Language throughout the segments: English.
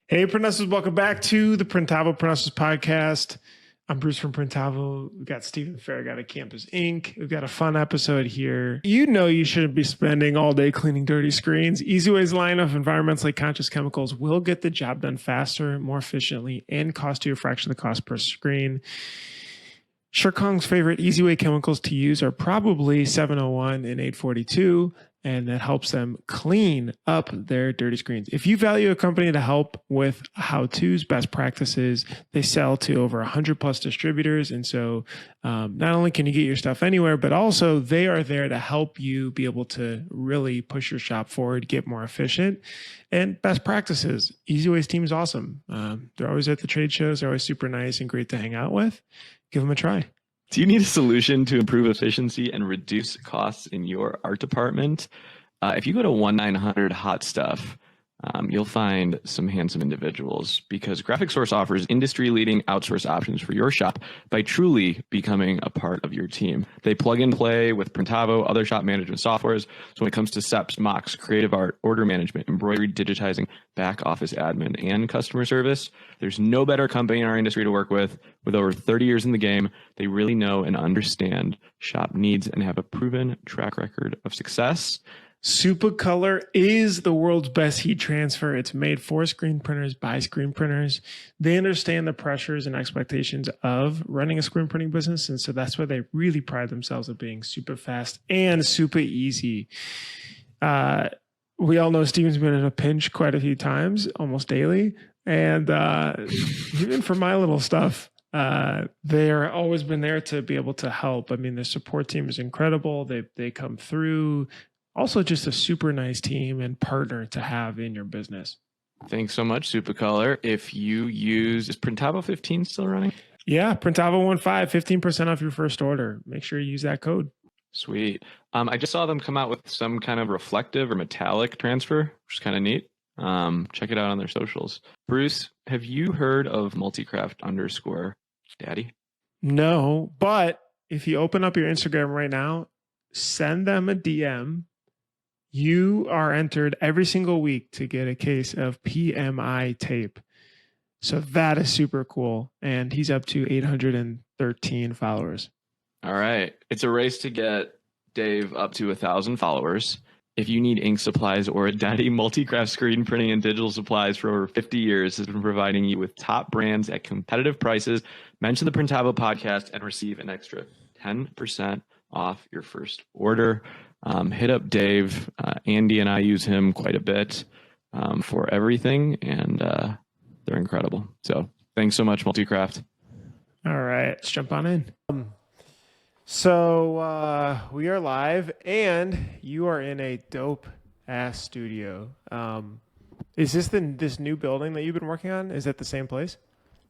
Hey, Printesters, welcome back to the Printavo Printesters podcast. I'm Bruce from Printavo. We've got Stephen Farag out of Campus Inc. We've got a fun episode here. You know you shouldn't be spending all day cleaning dirty screens. Easyway's line of environmentally conscious chemicals will get the job done faster, more efficiently, and cost you a fraction of the cost per screen. Shirkong's favorite Easyway chemicals to use are probably 701 and 842, and that helps them clean up their dirty screens. If you value a company to help with how-tos, best practices, they sell to over 100 plus distributors. And so not only can you get your stuff anywhere, but also they are there to help you be able to really push your shop forward, get more efficient, and best practices. Easyway's team is awesome. They're always at the trade shows. They're always super nice and great to hang out with. Give them a try. Do you need a solution to improve efficiency and reduce costs in your art department? If you go to 1-900-HOT STUFF, you'll find some handsome individuals because Graphic Source offers industry-leading outsource options for your shop by truly becoming a part of your team. They plug and play with Printavo, other shop management softwares. So when it comes to SEPs, mocks, creative art, order management, embroidery, digitizing, back office admin, and customer service, there's no better company in our industry to work with. With over 30 years in the game, they really know and understand shop needs and have a proven track record of success. Supacolor is the world's best heat transfer. It's made for screen printers by screen printers. They understand the pressures and expectations of running a screen printing business. And so that's why they really pride themselves on being super fast and super easy. We all know Steven's been in a pinch quite a few times, almost daily. And even for my little stuff, they're always been there to be able to help. I mean, the support team is incredible. They come through. Also, just a super nice team and partner to have in your business. Thanks so much, Supacolor. If you use, is Printavo 15 still running? Yeah, Printavo 15, 15% off your first order. Make sure you use that code. Sweet. I just saw them come out with some kind of reflective or metallic transfer, which is kind of neat. Check it out on their socials. Bruce, have you heard of multicraft_daddy? No, but if you open up your Instagram right now, send them a DM. You are entered every single week to get a case of PMI tape. So that is super cool. And he's up to 813 followers. All right. It's a race to get Dave up to 1,000 followers. If you need ink supplies or a daddy, Multicraft screen printing and digital supplies for over 50 years has been providing you with top brands at competitive prices. Mention the Printavo podcast and receive an extra 10% off your first order. Hit up Dave. Andy and I use him quite a bit for everything, and they're incredible. So thanks so much, Multicraft. All right, let's jump on in. So we are live, and you are in a dope ass studio. Is this this new building that you've been working on? Is that the same place?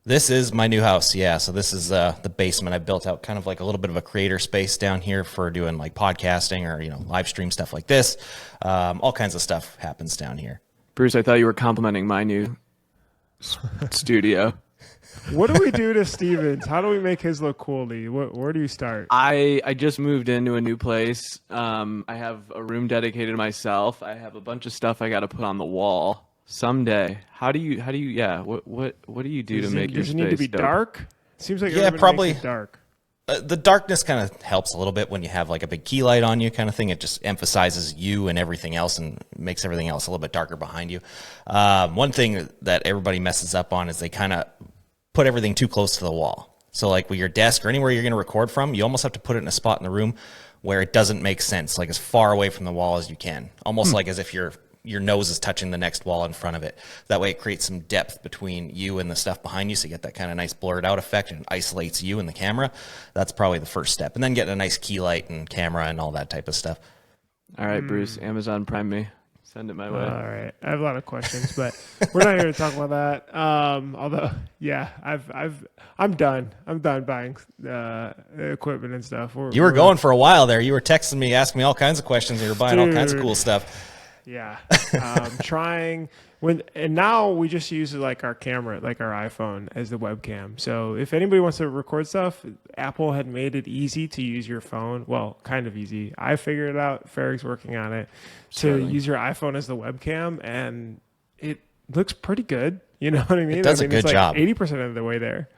This is my new house, yeah. So this is the basement. I built out kind of like a little bit of a creator space down here for doing like podcasting or, live stream stuff like this. All kinds of stuff happens down here. Bruce, I thought you were complimenting my new studio. What do we do to Stevens? How do we make his look cool to you? Where do you start? I just moved into a new place. I have a room dedicated to myself. I have a bunch of stuff I got to put on the wall. Someday, what do you do to make your space? Does it need to be dark? Seems like probably makes it dark. The darkness kind of helps a little bit when you have like a big key light on you kind of thing. It just emphasizes you and everything else and makes everything else a little bit darker behind you. One thing that everybody messes up on is they kind of put everything too close to the wall. So like with your desk or anywhere you're going to record from, you almost have to put it in a spot in the room where it doesn't make sense, like as far away from the wall as you can, almost like as if your nose is touching the next wall in front of it. That way it creates some depth between you and the stuff behind you, so you get that kind of nice blurred out effect and isolates you and the camera. That's probably the first step. And then getting a nice key light and camera and all that type of stuff. All right, Bruce, Amazon Prime me. Send it my way. All right. I have a lot of questions, but we're not here to talk about that. Although, yeah, I'm done. I'm done buying equipment and stuff. You were going for a while there. You were texting me, asking me all kinds of questions. You were buying all kinds of cool stuff. Yeah. Trying and now we just use like our camera, like our iPhone as the webcam. So if anybody wants to record stuff, Apple had made it easy to use your phone. Well, kind of easy. I figured it out. Farag's working on it to use your iPhone as the webcam, and it looks pretty good. You know what I mean? It does I a mean, good it's job. 80% of the way there.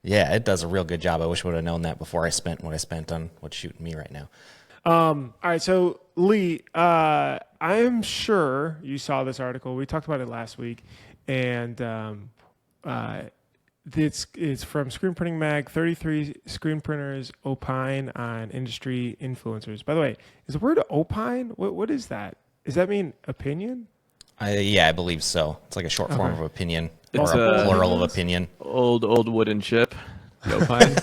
Yeah, it does a real good job. I wish I would have known that before I spent what I spent on what's shooting me right now. All right, so Lee, I'm sure you saw this article. We talked about it last week, and it's from Screen Printing Mag. 33 screen printers opine on industry influencers. By the way, is the word opine? What is that? Does that mean opinion? I believe so. It's like a short form of opinion, It's or a a- plural of opinion. Old wooden ship. The opine.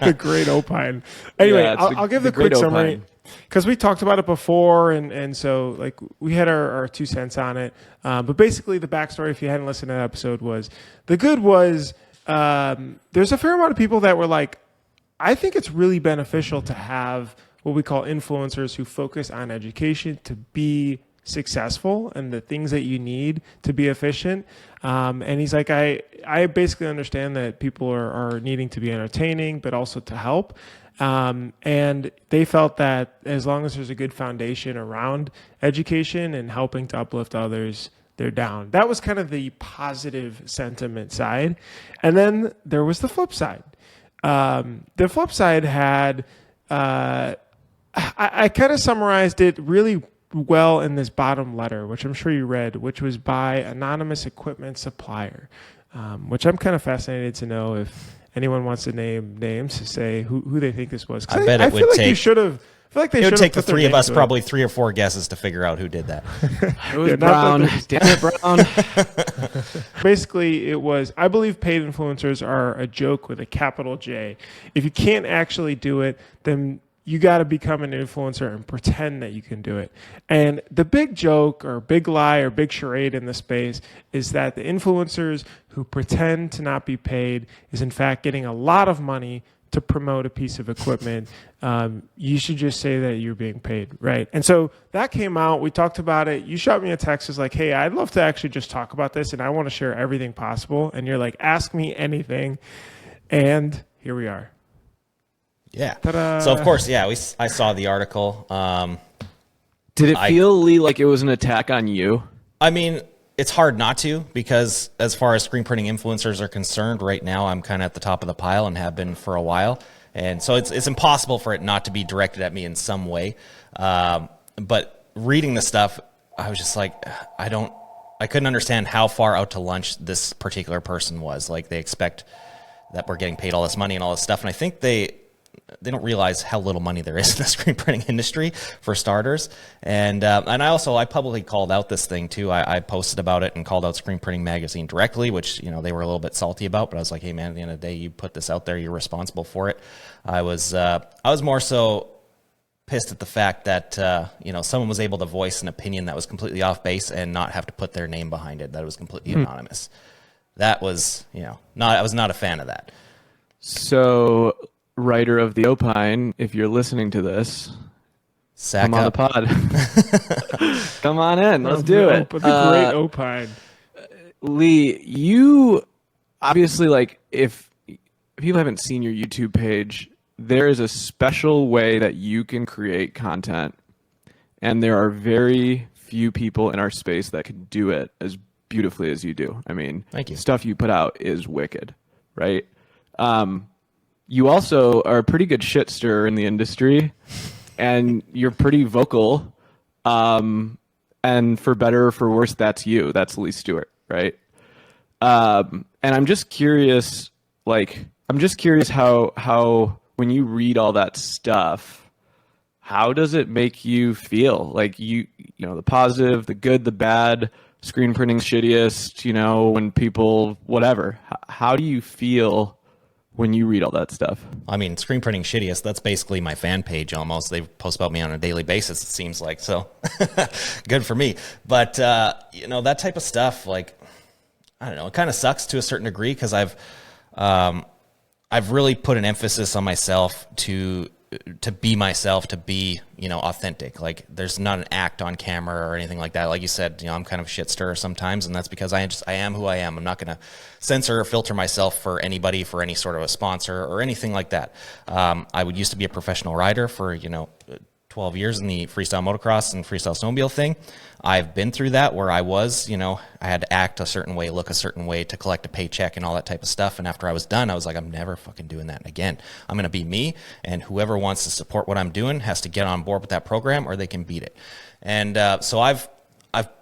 The great opine. Anyway, Yeah, it's I'll give the great quick summary opine. because we talked about it before, and so like we had our 2 cents on it. But basically, the backstory, if you hadn't listened to that episode, was the good was there's a fair amount of people that were like, I think it's really beneficial to have what we call influencers who focus on education to be successful and the things that you need to be efficient. And he's like, I basically understand that people are needing to be entertaining, but also to help. And they felt that as long as there's a good foundation around education and helping to uplift others, they're down. That was kind of the positive sentiment side. And then there was the flip side. The flip side had, I kind of summarized it really well in this bottom letter, which I'm sure you read, which was by anonymous equipment supplier, which I'm kind of fascinated to know if anyone wants to name names to say who they think this was. I bet it feel would like take- you should have. I feel like they It would should take have the put their three of name us to it. probably 3 or 4 guesses to figure out who did that. It was Yeah, not Brown. that Damn it, Brown. Basically, it was, I believe paid influencers are a joke with a capital J. If you can't actually do it, then you got to become an influencer and pretend that you can do it. And the big joke or big lie or big charade in the space is that the influencers who pretend to not be paid is in fact getting a lot of money to promote a piece of equipment. You should just say that you're being paid, right? And so that came out. We talked about it. You shot me a text. It's like, hey, I'd love to actually just talk about this, and I want to share everything possible. And you're like, ask me anything. And here we are. Yeah. Ta-da. So of course, yeah, I saw the article. Did it feel, Lee, like it was an attack on you? I mean, it's hard not to, because as far as screen printing influencers are concerned, right now I'm kind of at the top of the pile and have been for a while. And so it's impossible for it not to be directed at me in some way. But reading the stuff, I was just like, I couldn't understand how far out to lunch this particular person was. Like, they expect that we're getting paid all this money and all this stuff. And I think they don't realize how little money there is in the screen printing industry, for starters. And I publicly called out this thing too. I posted about it and called out Screen Printing Magazine directly, which, they were a little bit salty about, but I was like, hey man, at the end of the day, you put this out there, you're responsible for it. I was more so pissed at the fact that, someone was able to voice an opinion that was completely off base and not have to put their name behind it, that it was completely anonymous. That was, I was not a fan of that. So, writer of the opine, if you're listening to this, Sack come on up. the pod. Come on in. Let's do it. The great opine. Lee, you obviously, like, if people haven't seen your YouTube page, there is a special way that you can create content, and there are very few people in our space that can do it as beautifully as you do. I mean, Thank you. Stuff you put out is wicked, right? You also are a pretty good shit stirrer in the industry, and you're pretty vocal. And for better or for worse, that's you. That's Lee Stuart, right? And I'm just curious, how when you read all that stuff, how does it make you feel? Like, the positive, the good, the bad, screen printing's shittiest, when people, whatever. How do you feel when you read all that stuff? I mean, Screen Printing Shittiest, that's basically my fan page almost. They post about me on a daily basis, it seems like. So good for me. But, that type of stuff, like, I don't know, it kind of sucks to a certain degree, because I've really put an emphasis on myself to be myself, to be, authentic. Like, there's not an act on camera or anything like that. Like you said, I'm kind of a shit stirrer sometimes, and that's because I am who I am. I'm not going to censor or filter myself for anybody, for any sort of a sponsor or anything like that. I used to be a professional writer for, 12 years in the freestyle motocross and freestyle snowmobile thing. I've been through that where I was, I had to act a certain way, look a certain way to collect a paycheck and all that type of stuff. And after I was done, I was like, I'm never fucking doing that again. I'm going to be me, and whoever wants to support what I'm doing has to get on board with that program or they can beat it. And so I've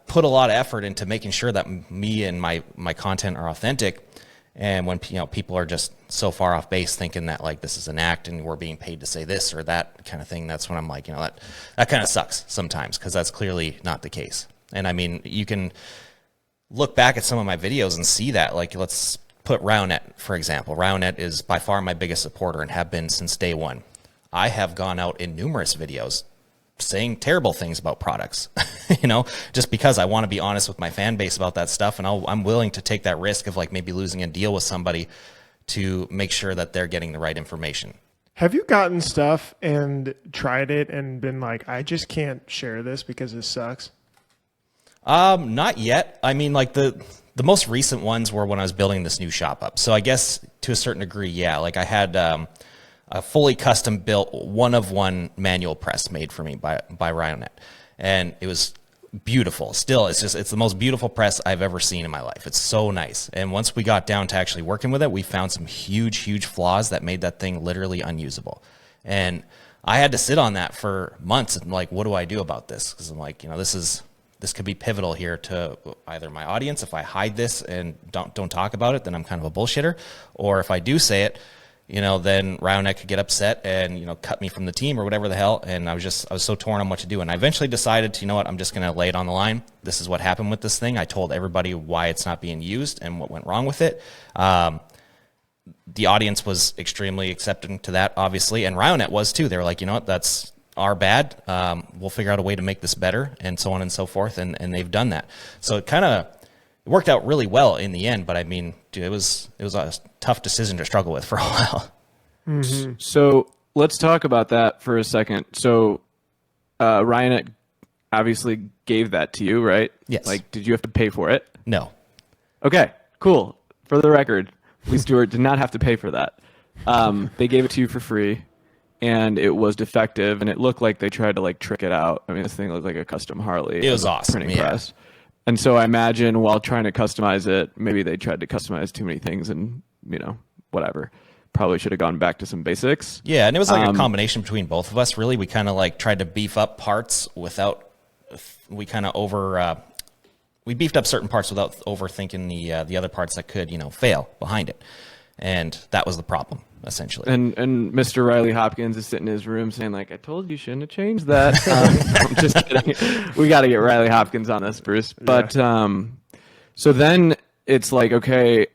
put a lot of effort into making sure that me and my content are authentic. And when people are just so far off base thinking that like this is an act and we're being paid to say this or that kind of thing, that's when I'm like, that kind of sucks sometimes, because that's clearly not the case. And I mean, you can look back at some of my videos and see that. Like, let's put RoundNet, for example. RoundNet is by far my biggest supporter and have been since day one. I have gone out in numerous videos saying terrible things about products, just because I want to be honest with my fan base about that stuff. And I'm willing to take that risk of like maybe losing a deal with somebody to make sure that they're getting the right information. Have you gotten stuff and tried it and been like, I just can't share this because this sucks? Not yet. I mean, like the most recent ones were when I was building this new shop up. So I guess to a certain degree, yeah, like I had, a fully custom built one-of-one manual press made for me by RoundNet. And it was beautiful. Still, it's the most beautiful press I've ever seen in my life. It's so nice. And once we got down to actually working with it, we found some huge flaws that made that thing literally unusable. And I had to sit on that for months and like, what do I do about this? Because I'm like, this could be pivotal here to either my audience. If I hide this and don't talk about it, then I'm kind of a bullshitter. Or if I do say it, then RoundNet could get upset and, cut me from the team or whatever the hell. And I was so torn on what to do. And I eventually decided to, I'm just going to lay it on the line. This is what happened with this thing. I told everybody why it's not being used and what went wrong with it. The audience was extremely accepting to that, obviously. And RoundNet was too. They were like, that's our bad. We'll figure out a way to make this better, and so on and so forth. And they've done that. So it kind of worked out really well in the end, but I mean, dude, it was a tough decision to struggle with for a while. Mm-hmm. So let's talk about that for a second. So RoundNet obviously gave that to you, right? Yes. Like, did you have to pay for it? No. Okay, cool. For the record, we Stuart did not have to pay for that. They gave it to you for free, and it was defective, and it looked like they tried to like trick it out. I mean, this thing looked like a custom Harley. It was awesome. Printing Yeah. press. And so I imagine while trying to customize it, maybe they tried to customize too many things and, whatever. Probably should have gone back to some basics. Yeah, and it was like a combination between both of us, really. We kind of like tried to beef up parts without, we beefed up certain parts without overthinking the other parts that could, fail behind it. And that was the problem, essentially. And Mr. Riley Hopkins is sitting in his room saying, like, I told you shouldn't have changed that. I'm just kidding. We got to get Riley Hopkins on this, Bruce. But so then it's like, okay,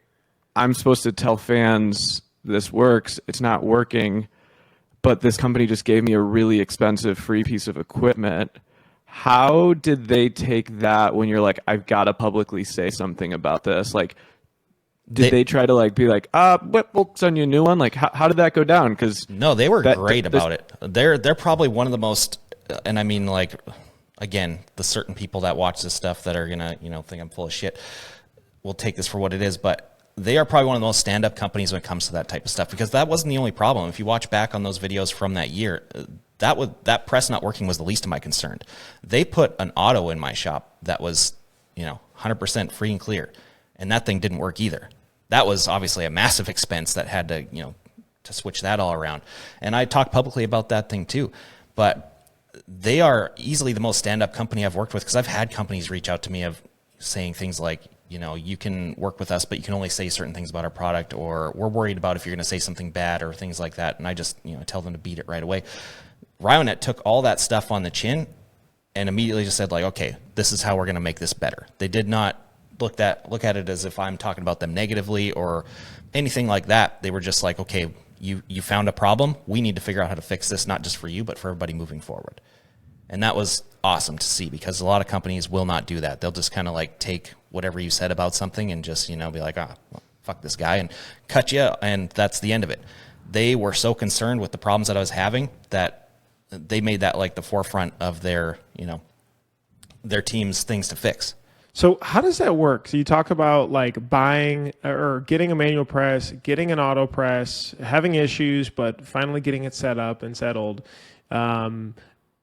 I'm supposed to tell fans this works. It's not working. But this company just gave me a really expensive free piece of equipment. How did they take that when you're like, I've got to publicly say something about this? Like, did they try to like be like, we'll send you a new one? Like, how did that go down? Because no, they were great about it. They're probably one of the most, and I mean, like, again, the certain people that watch this stuff that are gonna, think I'm full of shit, will take this for what it is. But they are probably one of the most stand-up companies when it comes to that type of stuff, because that wasn't the only problem. If you watch back on those videos from that year, that press not working was the least of my concern. They put an auto in my shop that was, 100% free and clear, and that thing didn't work either. That was obviously a massive expense that had to, to switch that all around. And I talked publicly about that thing too. But they are easily the most stand-up company I've worked with, because I've had companies reach out to me of saying things like, you can work with us, but you can only say certain things about our product, or we're worried about if you're going to say something bad or things like that. And I just, tell them to beat it right away. RoundNet took all that stuff on the chin and immediately just said like, okay, this is how we're going to make this better. They did not look at it as if I'm talking about them negatively or anything like that. They were just like, okay, you found a problem. We need to figure out how to fix this, not just for you, but for everybody moving forward. And that was awesome to see, because a lot of companies will not do that. They'll just kind of like take whatever you said about something and just, be like, well, fuck this guy, and cut you, and that's the end of it. They were so concerned with the problems that I was having that they made that like the forefront of their team's things to fix. So how does that work? So you talk about like buying or getting a manual press, getting an auto press, having issues, but finally getting it set up and settled.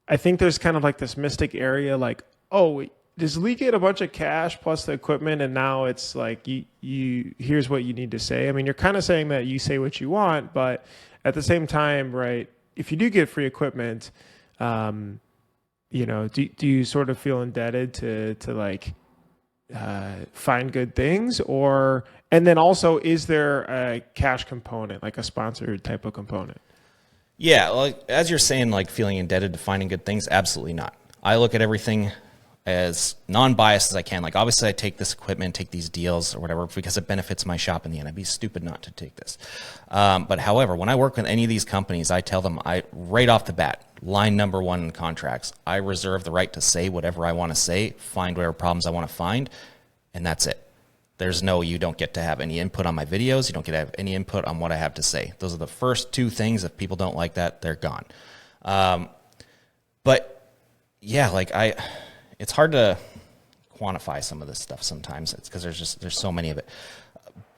I think there's kind of like this mystic area, like, oh, does Lee get a bunch of cash plus the equipment, and now it's like you here's what you need to say. I mean, you're kind of saying that you say what you want, but at the same time, right? If you do get free equipment, you know, do you sort of feel indebted to like find good things, or and then also is there a cash component, like a sponsored type of component? Yeah, like as you're saying, like feeling indebted to finding good things, absolutely not. I look at everything as non-biased as I can. Like obviously I take this equipment, take these deals or whatever because it benefits my shop in the end. I'd be stupid not to take this. But however, when I work with any of these companies, I tell them right off the bat, line number one in contracts, I reserve the right to say whatever I want to say, find whatever problems I want to find, and that's it. There's no, you don't get to have any input on my videos. You don't get to have any input on what I have to say. Those are the first two things. If people don't like that, they're gone. But yeah, like it's hard to quantify some of this stuff sometimes. It's because there's so many of it.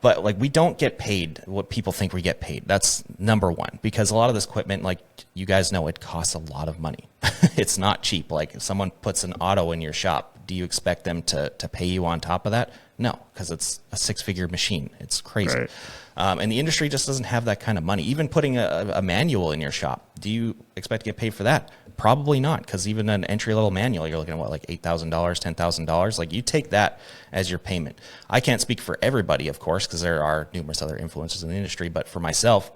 But like we don't get paid what people think we get paid. That's number one, because a lot of this equipment, like you guys know, it costs a lot of money. It's not cheap. Like if someone puts an auto in your shop, do you expect them to pay you on top of that? No, because it's a 6-figure machine. It's crazy. Right. And the industry just doesn't have that kind of money. Even putting a manual in your shop, do you expect to get paid for that? Probably not, because even an entry-level manual, you're looking at what, like $8,000, $10,000? Like you take that as your payment. I can't speak for everybody, of course, because there are numerous other influencers in the industry, but for myself,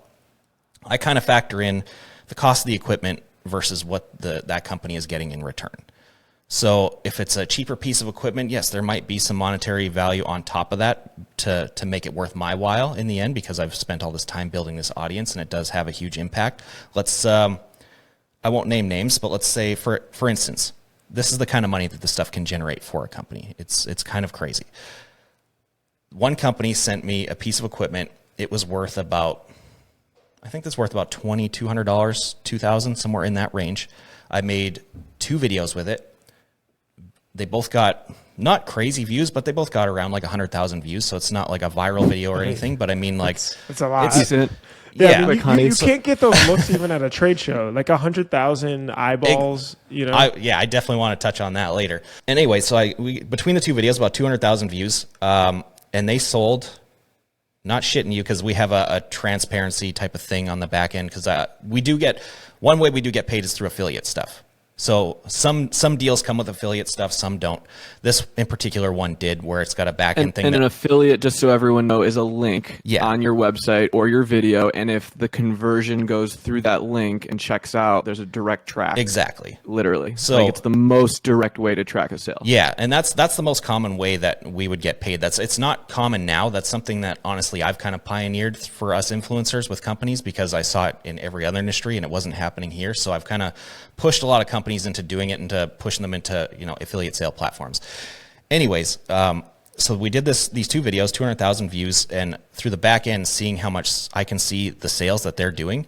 I kind of factor in the cost of the equipment versus what that company is getting in return. So if it's a cheaper piece of equipment, yes, there might be some monetary value on top of that to make it worth my while in the end, because I've spent all this time building this audience and it does have a huge impact. Let's, I won't name names, but let's say for instance, this is the kind of money that this stuff can generate for a company. It's kind of crazy. One company sent me a piece of equipment. It was worth about, I think that's worth about $2,200, $2,000, somewhere in that range. I made 2 videos with it. They both got not crazy views, but they both got around like 100,000 views. So it's not like a viral video or anything, but I mean like it's a lot. It's decent. Yeah, Yeah. I mean, you can't get those looks even at a trade show. Like 100,000 eyeballs, you know. I definitely want to touch on that later. And anyway, so between the 2 videos, about 200,000 views, and they sold. Not shitting you, because we have a transparency type of thing on the back end, because we do get, one way we do get paid is through affiliate stuff. So some deals come with affiliate stuff, some don't. This in particular one did, where it's got a back end thing. And an affiliate, just so everyone knows, is a link on your website or your video. And if the conversion goes through that link and checks out, there's a direct track. Exactly. Literally. So like it's the most direct way to track a sale. Yeah, and that's the most common way that we would get paid. It's not common now. That's something that honestly I've kind of pioneered for us influencers with companies, because I saw it in every other industry and it wasn't happening here. So I've kind of pushed a lot of companies into doing it, into pushing them into, you know, affiliate sale platforms. Anyways, so we did these 2 videos, 200,000 views, and through the back end, seeing how much I can see the sales that they're doing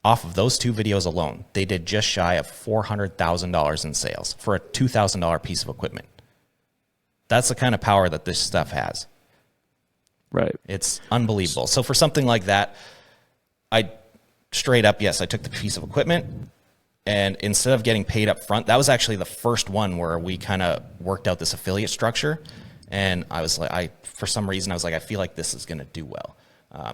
off of those 2 videos alone, they did just shy of $400,000 in sales for a $2,000 piece of equipment. That's the kind of power that this stuff has. Right. It's unbelievable. So for something like that, I straight up, yes, I took the piece of equipment, and instead of getting paid up front, that was actually the first one where we kind of worked out this affiliate structure. And I was like, for some reason, I was like, I feel like this is going to do well.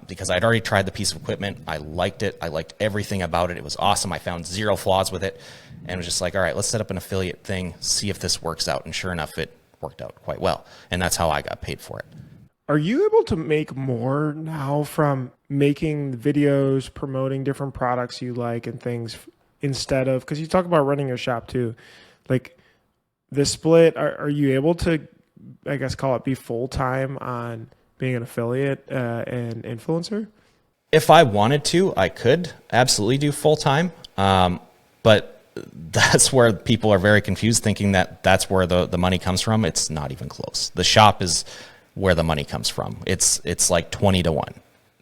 Because I'd already tried the piece of equipment. I liked it. I liked everything about it. It was awesome. I found 0 flaws with it, and was just like, all right, let's set up an affiliate thing, see if this works out. And sure enough, it worked out quite well. And that's how I got paid for it. Are you able to make more now from making videos, promoting different products you like and things, instead of, because you talk about running a shop too, like the split, are you able to, I guess, call it, be full-time on being an affiliate and influencer? If I wanted to, I could absolutely do full-time. But that's where people are very confused, thinking that that's where the money comes from. It's not even close. The shop is where the money comes from. It's like 20 to 1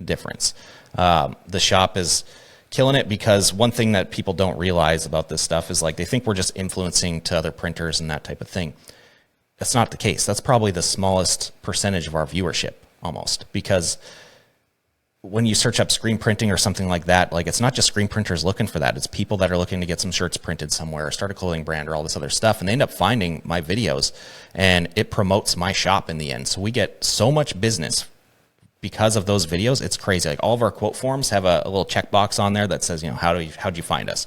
difference. The shop is killing it, because one thing that people don't realize about this stuff is like they think we're just influencing to other printers and that type of thing. That's not the case. That's probably the smallest percentage of our viewership, almost, because when you search up screen printing or something like that, like it's not just screen printers looking for that. It's people that are looking to get some shirts printed somewhere or start a clothing brand or all this other stuff. And they end up finding my videos and it promotes my shop in the end. So we get so much business because of those videos. It's crazy. Like all of our quote forms have a little checkbox on there that says, you know, how'd you find us?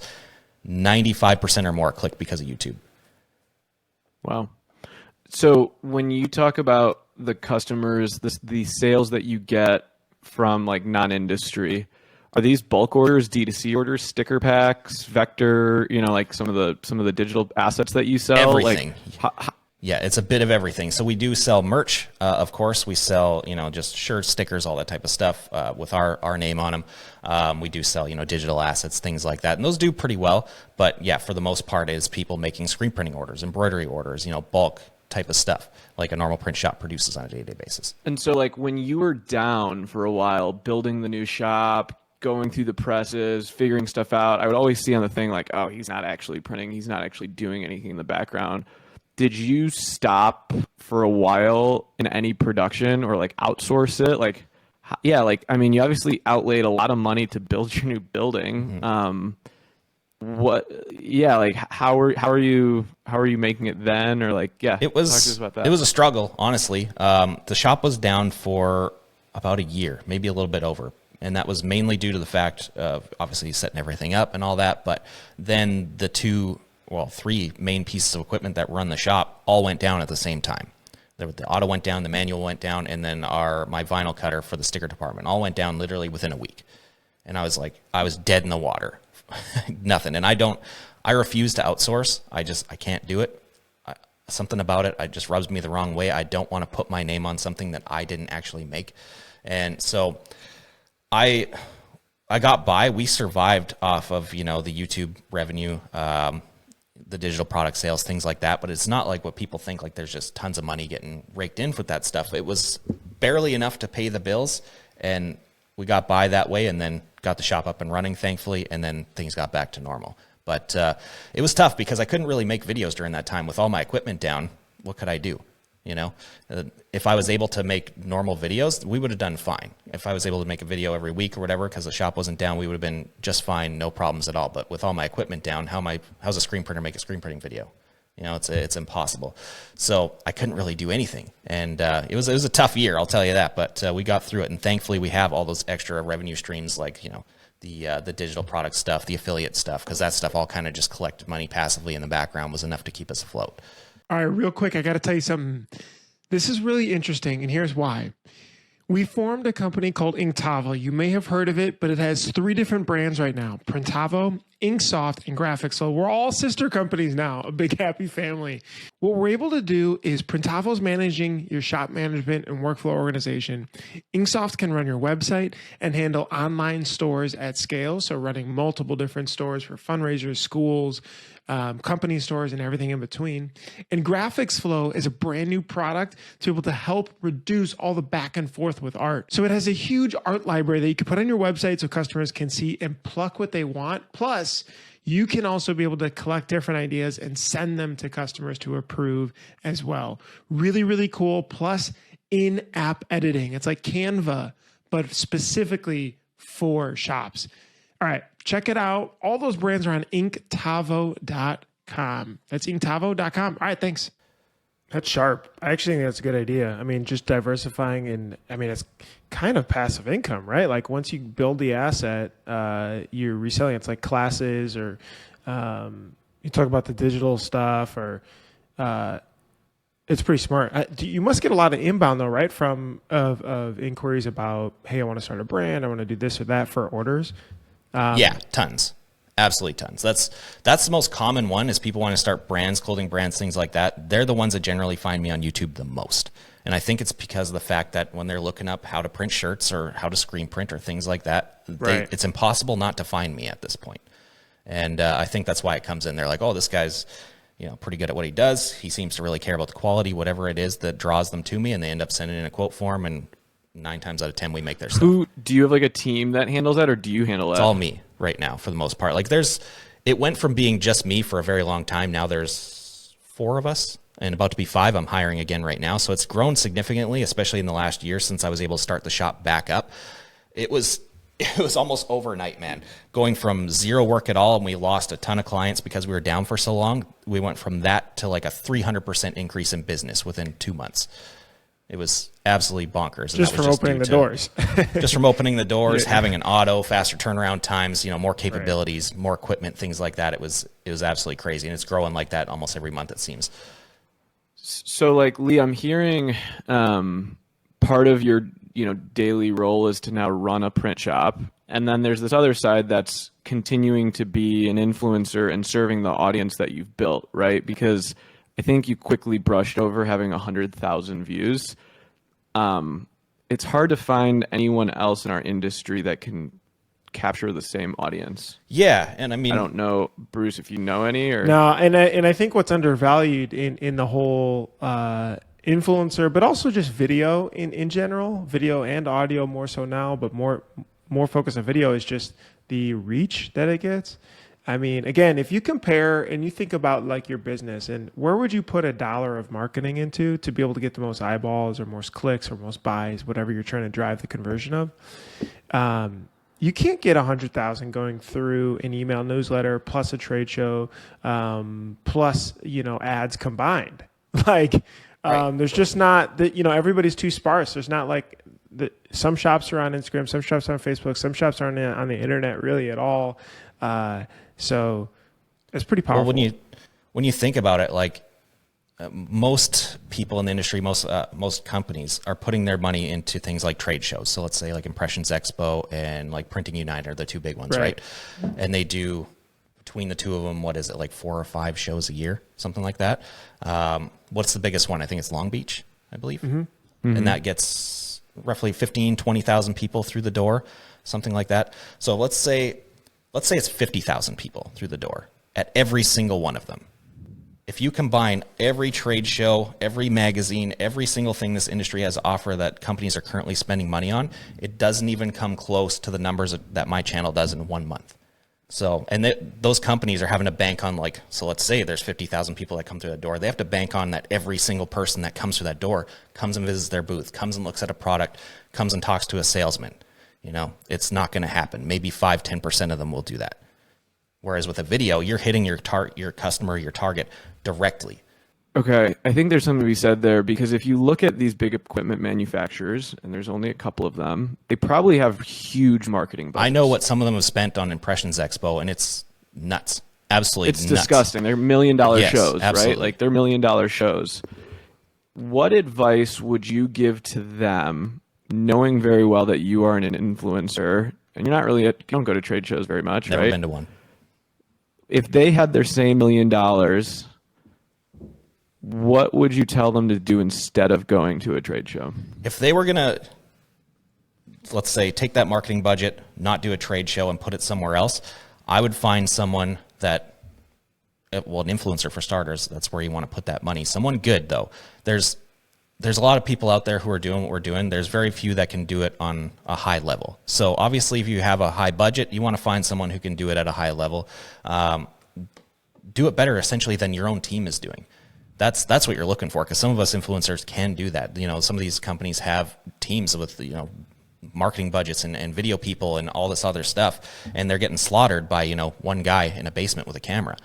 95% or more click because of YouTube. Wow. So when you talk about the customers, the sales that you get from like non-industry, are these bulk orders, D2C orders, sticker packs, vector, you know, like some of the digital assets that you sell? Everything. Like, yeah, it's a bit of everything. So we do sell merch, of course. We sell, you know, just shirts, stickers, all that type of stuff with our name on them. We do sell, you know, digital assets, things like that. And those do pretty well. But yeah, for the most part is people making screen printing orders, embroidery orders, you know, bulk type of stuff like a normal print shop produces on a day-to-day basis. and so like when you were down for a while, building the new shop, going through the presses, figuring stuff out, I would always see on the thing like, oh, he's not actually printing. He's not actually doing anything in the background. Did you stop for a while in any production or like outsource it? Like, yeah, like, I mean, you obviously outlaid a lot of money to build your new building. Like how are you making it then? Or like, yeah, it was, talk to us about that. it was a struggle, honestly. The shop was down for about a year, maybe a little bit over. And that was mainly due to the fact of obviously setting everything up and all that. But then the three main pieces of equipment that run the shop all went down at the same time. The auto went down, the manual went down, and then my vinyl cutter for the sticker department all went down literally within a week. And I was dead in the water. Nothing. And I refuse to outsource. I can't do it. Something about it, it just rubs me the wrong way. I don't want to put my name on something that I didn't actually make. And so I got by. We survived off of, you know, the YouTube revenue, the digital product sales, things like that. But it's not like what people think, like there's just tons of money getting raked in with that stuff. It was barely enough to pay the bills, and we got by that way and then got the shop up and running, thankfully, and then things got back to normal. But it was tough because I couldn't really make videos during that time. With all my equipment down, what could I do? You know, if I was able to make normal videos, we would have done fine. If I was able to make a video every week or whatever, because the shop wasn't down, we would have been just fine, no problems at all. But with all my equipment down, how's a screen printer make a screen printing video? You know, it's impossible. So I couldn't really do anything, and it was a tough year, I'll tell you that. But we got through it, and thankfully we have all those extra revenue streams, like, you know, the digital product stuff, the affiliate stuff, because that stuff all kind of just collected money passively in the background, was enough to keep us afloat. All right, real quick, I got to tell you something. This is really interesting, and here's why. We formed a company called Printavo. You may have heard of it, but it has 3 different brands right now: Printavo, Inksoft, and Graphics. So we're all sister companies now, a big happy family. What we're able to do is Printavo's managing your shop management and workflow organization. Inksoft can run your website and handle online stores at scale, so running multiple different stores for fundraisers, schools, company stores, and everything in between. And Graphics Flow is a brand new product to be able to help reduce all the back and forth with art. So it has a huge art library that you can put on your website so customers can see and pluck what they want. Plus, you can also be able to collect different ideas and send them to customers to approve as well. Really, really cool. Plus, in-app editing. It's like Canva, but specifically for shops. All right, check it out. All those brands are on Printavo.com. That's Printavo.com. All right, thanks. That's sharp. I actually think that's a good idea. I mean, just diversifying, and I mean, it's kind of passive income, right? Like once you build the asset, you're reselling. It's like classes, or you talk about the digital stuff, or it's pretty smart. You must get a lot of inbound though, right? Of inquiries about, hey, I want to start a brand. I want to do this or that for orders. Yeah, tons. Absolutely tons. That's the most common one, is people want to start brands, clothing brands, things like that. They're the ones that generally find me on YouTube the most. And I think it's because of the fact that when they're looking up how to print shirts or how to screen print or things like that, right, it's impossible not to find me at this point. And I think that's why it comes in. They're like, oh, this guy's, you know, pretty good at what he does. He seems to really care about the quality, whatever it is that draws them to me, and they end up sending in a quote form, and 9 times out of 10 we make their stuff. Do you have like a team that handles that, or do you handle that? It's all me right now for the most part. Like it went from being just me for a very long time. Now there's 4 of us, and about to be 5. I'm hiring again right now. So it's grown significantly, especially in the last year since I was able to start the shop back up. It was almost overnight, man. Going from zero work at all, and we lost a ton of clients because we were down for so long. We went from that to like a 300% increase in business within 2 months. It was absolutely bonkers. Just from opening the doors. Just from opening the doors, having an auto, faster turnaround times, more capabilities, more equipment, things like that. It was absolutely crazy, and it's growing like that almost every month, it seems. So, like, Lee, I'm hearing part of your daily role is to now run a print shop, and then there's this other side that's continuing to be an influencer and serving the audience that you've built, right? Because I think you quickly brushed over having 100,000 views. It's hard to find anyone else in our industry that can capture the same audience. Yeah, and I mean, I don't know, Bruce, if you know any or no, and I think what's undervalued in the whole influencer, but also just video in general, video and audio more so now, but more focus on video, is just the reach that it gets. I mean, again, if you compare and you think about like your business and where would you put $1 of marketing into to be able to get the most eyeballs or most clicks or most buys, whatever you're trying to drive the conversion of, you can't get 100,000 going through an email newsletter plus a trade show, plus, ads combined. Like, there's just not that, everybody's too sparse. There's not like some shops are on Instagram, some shops are on Facebook, some shops aren't on the internet really at all. So it's pretty powerful. Well, when you think about it, like most people in the industry, most companies are putting their money into things like trade shows. So let's say like Impressions Expo and like Printing Unite are the two big ones, right? And they do, between the two of them, what is it, like 4 or 5 shows a year, something like that. What's the biggest one? I think it's Long Beach, I believe. Mm-hmm. Mm-hmm. And that gets roughly 15, 20,000 people through the door, something like that. So let's say it's 50,000 people through the door at every single one of them. If you combine every trade show, every magazine, every single thing this industry has to offer that companies are currently spending money on, it doesn't even come close to the numbers that my channel does in 1 month. So, and those companies are having to bank on so let's say there's 50,000 people that come through that door. They have to bank on that every single person that comes through that door comes and visits their booth, comes and looks at a product, comes and talks to a salesman. It's not going to happen. Maybe 5-10% of them will do that. Whereas with a video, you're hitting your customer, your target directly. Okay, I think there's something to be said there, because if you look at these big equipment manufacturers, and there's only a couple of them, they probably have huge marketing budgets. I know what some of them have spent on Impressions Expo, and it's nuts. Absolutely it's nuts. disgusting. They're $1 million shows, absolutely. right? Like, they're $1 million shows. What advice would you give to them, knowing very well that you are an influencer, and you don't go to trade shows very much, Never right? been to one. If they had their same $1 million, what would you tell them to do instead of going to a trade show? If they were going to, let's say, take that marketing budget, not do a trade show and put it somewhere else, I would find someone an influencer for starters. That's where you want to put that money. Someone good, though. There's a lot of people out there who are doing what we're doing. There's very few that can do it on a high level. So obviously, if you have a high budget, you want to find someone who can do it at a high level. Do it better, essentially, than your own team is doing. That's what you're looking for, because some of us influencers can do that. Some of these companies have teams with marketing budgets and video people and all this other stuff, and they're getting slaughtered by one guy in a basement with a camera.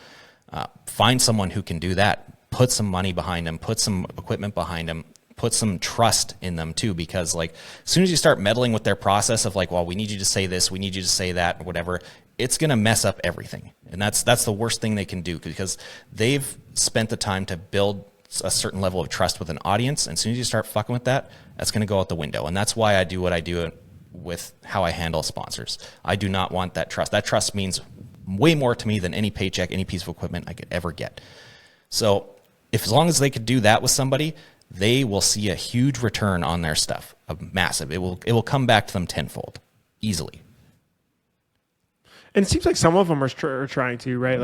Find someone who can do that. Put some money behind them. Put some equipment behind them. Put some trust in them too, because as soon as you start meddling with their process of we need you to say this, we need you to say that, or whatever, it's going to mess up everything. And that's the worst thing they can do, because they've spent the time to build a certain level of trust with an audience. And as soon as you start fucking with that, that's going to go out the window. And that's why I do what I do with how I handle sponsors. I do not want that trust. That trust means way more to me than any paycheck, any piece of equipment I could ever get. So as long as they could do that with somebody, they will see a huge return on their stuff, a massive. It will come back to them tenfold, easily. And it seems like some of them are trying to, right?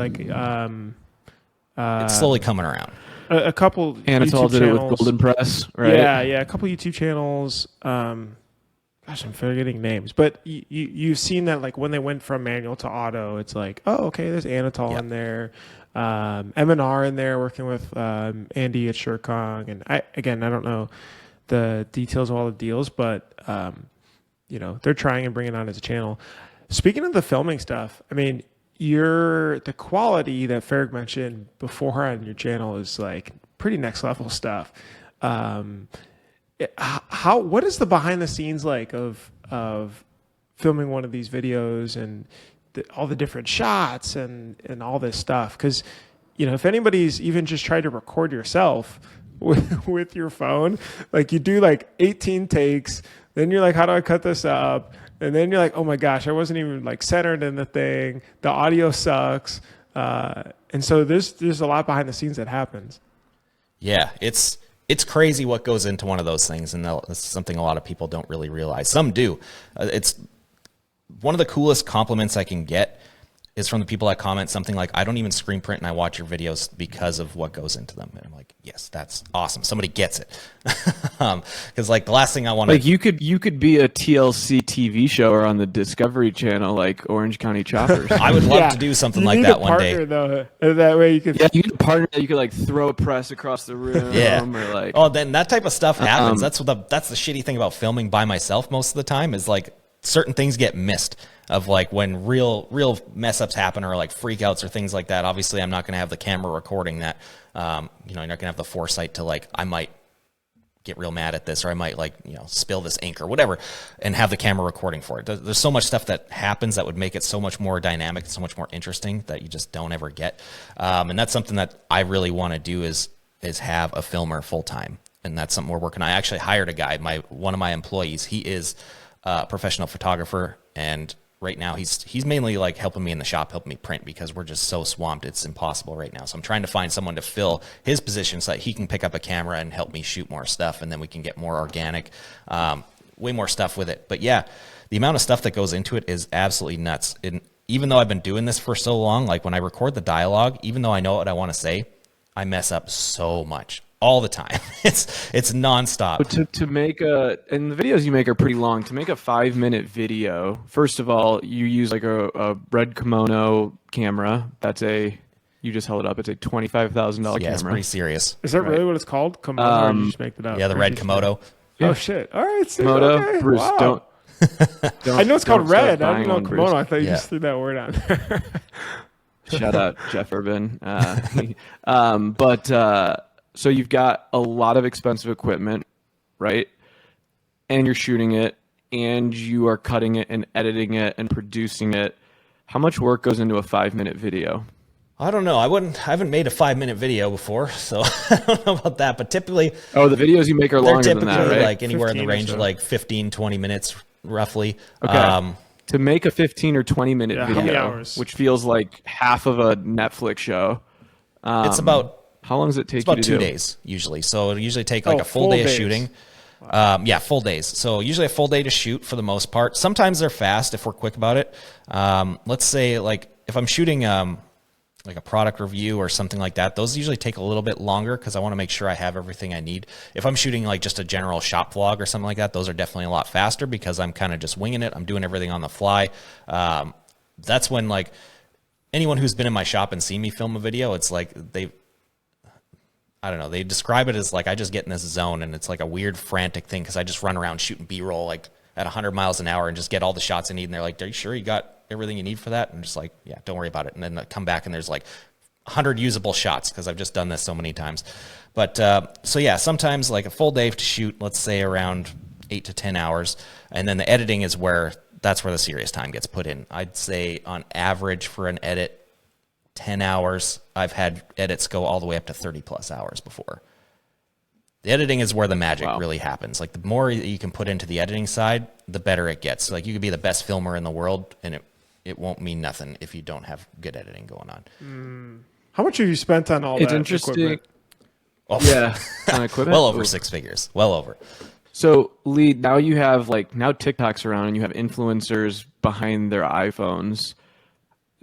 It's slowly coming around. A couple Anatol YouTube did channels. it with Golden Press, right? Yeah, a couple YouTube channels. Gosh, I'm forgetting names, but you've seen that when they went from manual to auto, it's okay, there's Anatol in there, M&R in there working with Andy at Shurkong, and I don't know the details of all the deals, but they're trying and bringing on as a channel. Speaking of the filming stuff, I mean, the quality that Farag mentioned before on your channel is like pretty next level stuff. What is the behind the scenes like of filming one of these videos and all the different shots and all this stuff? Because if anybody's even just tried to record yourself with your phone, like you do like 18 takes, then you're like, how do I cut this up? And then you're like, oh my gosh, I wasn't even like centered in the thing. The audio sucks. And so there's a lot behind the scenes that happens. Yeah, it's crazy what goes into one of those things, and that's something a lot of people don't really realize. Some do. It's one of the coolest compliments I can get is from the people that comment something like, I don't even screen print and I watch your videos because of what goes into them. And I'm like, yes, that's awesome. Somebody gets it. Because like the last thing I want to... Like you could be a TLC TV shower on the Discovery Channel, like Orange County Choppers. I would love to do something like that one day. Though. That way you could... Yeah, you need a partner that you could like throw a press across the room. Yeah. Or like... Oh, then that type of stuff happens. That's the shitty thing about filming by myself most of the time is like certain things get missed. Of like when real mess ups happen or like freakouts or things like that. Obviously, I'm not going to have the camera recording that. You're not going to have the foresight to like, I might get real mad at this or I might like, spill this ink or whatever and have the camera recording for it. There's so much stuff that happens that would make it so much more dynamic, so much more interesting that you just don't ever get. And that's something that I really want to do is have a filmer full time. And that's something we're working on. I actually hired a guy, one of my employees. He is a professional photographer, and right now he's mainly like helping me in the shop, helping me print because we're just so swamped. It's impossible right now. So I'm trying to find someone to fill his position so that he can pick up a camera and help me shoot more stuff. And then we can get more organic, way more stuff with it. But yeah, the amount of stuff that goes into it is absolutely nuts. And even though I've been doing this for so long, like when I record the dialogue, even though I know what I want to say, I mess up so much. All the time. It's nonstop. To make and the videos you make are pretty long. To make a 5-minute video, first of all, you use like a red kimono camera. You just held it up. It's a $25,000 camera. Yeah, it's pretty serious. Is that really what it's called? Kimono, or you just make it up? Yeah, the red Komodo. Yeah. Oh shit! All right, Komodo. Okay. Bruce, wow. don't. I know it's called red. I don't know one, kimono. Bruce. I thought you just threw that word out there. Shout out Jeff Urban. So you've got a lot of expensive equipment, right? And you're shooting it, and you are cutting it and editing it and producing it. How much work goes into a 5-minute video? I don't know. I haven't made a 5-minute video before, so I don't know about that. But typically, the videos you make are longer than that, right? Like anywhere in the range of like 15, 20 minutes, roughly. Okay. To make a 15 or 20 minute how many video, hours? which feels like half of a Netflix show, It's about. How long does it take It's about you to 2 do? days usually. So it'll usually take like a full full day of days. shooting. Yeah, full days. So usually a full day to shoot for the most part. Sometimes they're fast if we're quick about it. Let's say like if I'm shooting like a product review or something like that, those usually take a little bit longer because I want to make sure I have everything I need. If I'm shooting like just a general shop vlog or something like that, those are definitely a lot faster because I'm kind of just winging it. I'm doing everything on the fly. That's when like anyone who's been in my shop and seen me film a video, it's like I don't know. They describe it as like I just get in this zone and it's like a weird frantic thing because I just run around shooting B-roll like at 100 miles an hour and just get all the shots I need. And they're like, are you sure you got everything you need for that? And I'm just like, yeah, don't worry about it. And then I come back and there's like 100 usable shots because I've just done this so many times. But so yeah, sometimes like a full day to shoot, let's say around 8 to 10 hours. And then the editing is that's where the serious time gets put in. I'd say on average for an edit, 10 hours. I've had edits go all the way up to 30 plus hours before. The editing is where the magic really happens. Like the more you can put into the editing side, the better it gets. Like you could be the best filmer in the world and it won't mean nothing if you don't have good editing going on. How much have you spent on all that? It's interesting. Equipment? Oh, yeah. On equipment? Well over 6 figures. Well over. So, Lee, now you have now TikTok's around and you have influencers behind their iPhones.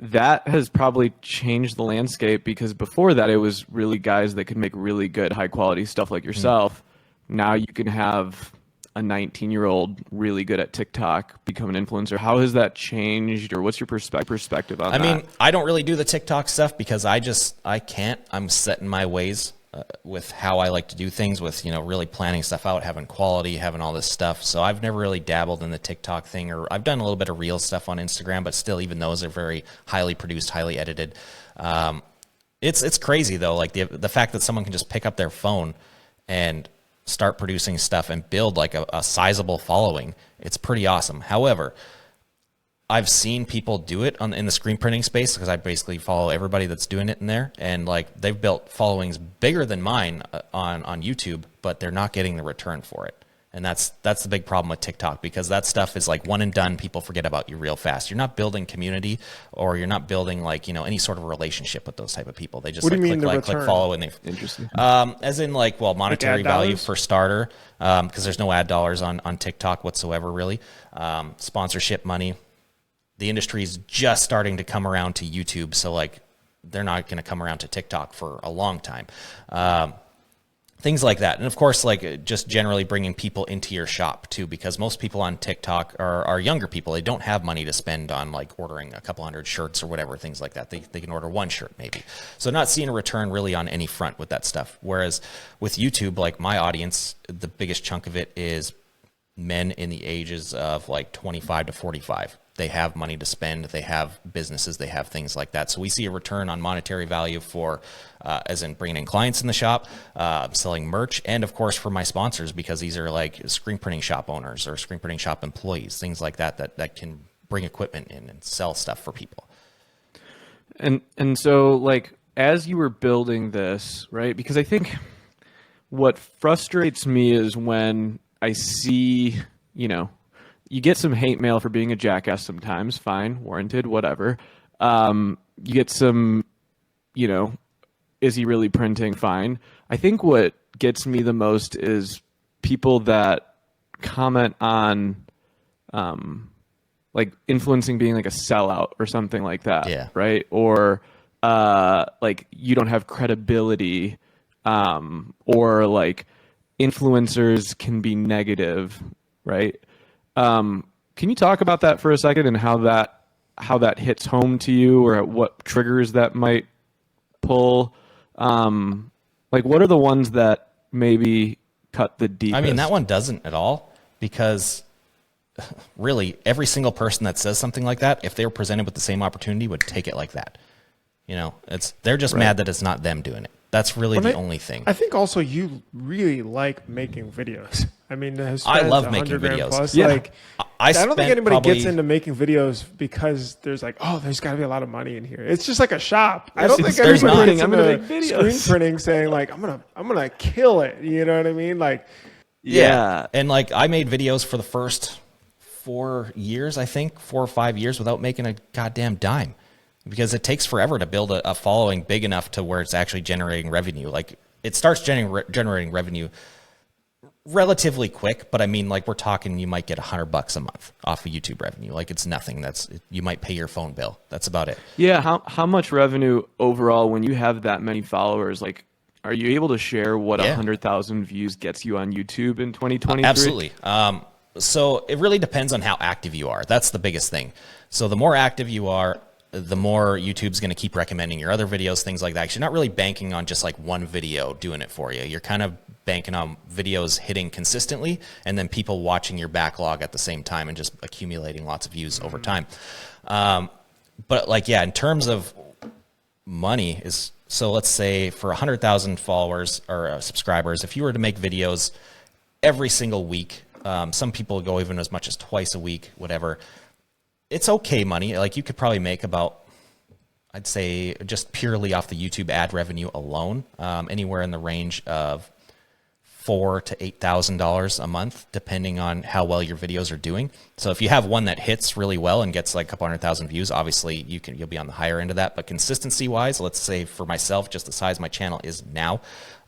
That has probably changed the landscape because before that it was really guys that could make really good high quality stuff like yourself. Now you can have a 19-year-old really good at TikTok become an influencer. How has that changed, or what's your perspective on that? I mean, I don't really do the TikTok stuff because I can't. I'm set in my ways. with how I like to do things, with, you know, really planning stuff out, having quality, having all this stuff. So I've never really dabbled in the TikTok thing, or I've done a little bit of real stuff on Instagram, but still, even those are very highly produced, highly edited. It's crazy though, like the fact that someone can just pick up their phone and start producing stuff and build like a sizable following. It's pretty awesome. However, I've seen people do it in the screen printing space, because I basically follow everybody that's doing it in there, and like they've built followings bigger than mine on YouTube, but they're not getting the return for it. And that's the big problem with TikTok, because that stuff is like one and done. People forget about you real fast. You're not building community, or you're not building like, you know, any sort of relationship with those type of people. They just What do you mean click the like, click return? follow, and they Interesting. as in like, well, monetary ad value dollars? for starter, because there's no ad dollars on TikTok whatsoever, really. Sponsorship money. The industry is just starting to come around to YouTube, so like they're not going to come around to TikTok for a long time. Things like that. And of course, like just generally bringing people into your shop too, because most people on TikTok are younger people. They don't have money to spend on like ordering a couple hundred shirts or whatever, things like that. They can order one shirt maybe. So not seeing a return really on any front with that stuff. Whereas with YouTube, like my audience, the biggest chunk of it is men in the ages of like 25 to 45. They have money to spend, they have businesses, they have things like that. So we see a return on monetary value for, as in bringing in clients in the shop, selling merch, and of course for my sponsors, because these are like screen printing shop owners or screen printing shop employees, things like that can bring equipment in and sell stuff for people. And so like as you were building this, right? Because I think what frustrates me is when I see, you know, you get some hate mail for being a jackass sometimes, fine, warranted, whatever. You get some, you know, is he really printing? Fine. I think what gets me the most is people that comment on like influencing being like a sellout or something like that. Yeah. Right. Or like you don't have credibility, or like influencers can be negative, right? Can you talk about that for a second, and how that hits home to you, or what triggers that might pull? Like what are the ones that maybe cut the deepest? I mean, that one doesn't at all, because really every single person that says something like that, if they were presented with the same opportunity, would take it like that. You know, they're just mad that it's not them doing it. That's really the only thing. I think also you really like making videos. I mean, I love making videos. Plus. Yeah. Like, I don't think anybody probably gets into making videos because there's like, oh, there's got to be a lot of money in here. It's just like a shop. I don't think there's anybody not. gets I'm gonna into make videos. screen printing saying like, I'm gonna kill it. You know what I mean? Like, Yeah. And like I made videos for the first 4 years, I think 4 or 5 years, without making a goddamn dime, because it takes forever to build a following big enough to where it's actually generating revenue. Like it starts generating revenue relatively quick, but I mean, like we're talking, you might get $100 a month off of YouTube revenue. Like it's nothing. You might pay your phone bill. That's about it. Yeah. How much revenue overall when you have that many followers? Like, are you able to share what 100,000 views gets you on YouTube in 2023? Absolutely. So it really depends on how active you are. That's the biggest thing. So the more active you are, the more YouTube's going to keep recommending your other videos, things like that. 'Cause you're not really banking on just like one video doing it for you. You're kind of banking on videos hitting consistently, and then people watching your backlog at the same time and just accumulating lots of views over time. But like, yeah, in terms of money is, so let's say for 100,000 followers or subscribers, if you were to make videos every single week, some people go even as much as twice a week, whatever, it's okay money. Like you could probably make about, I'd say just purely off the YouTube ad revenue alone, anywhere in the range of $4,000 to $8,000 a month, depending on how well your videos are doing. So if you have one that hits really well and gets like a couple 100,000 views, obviously you'll be on the higher end of that. But consistency wise, let's say for myself, just the size my channel is now,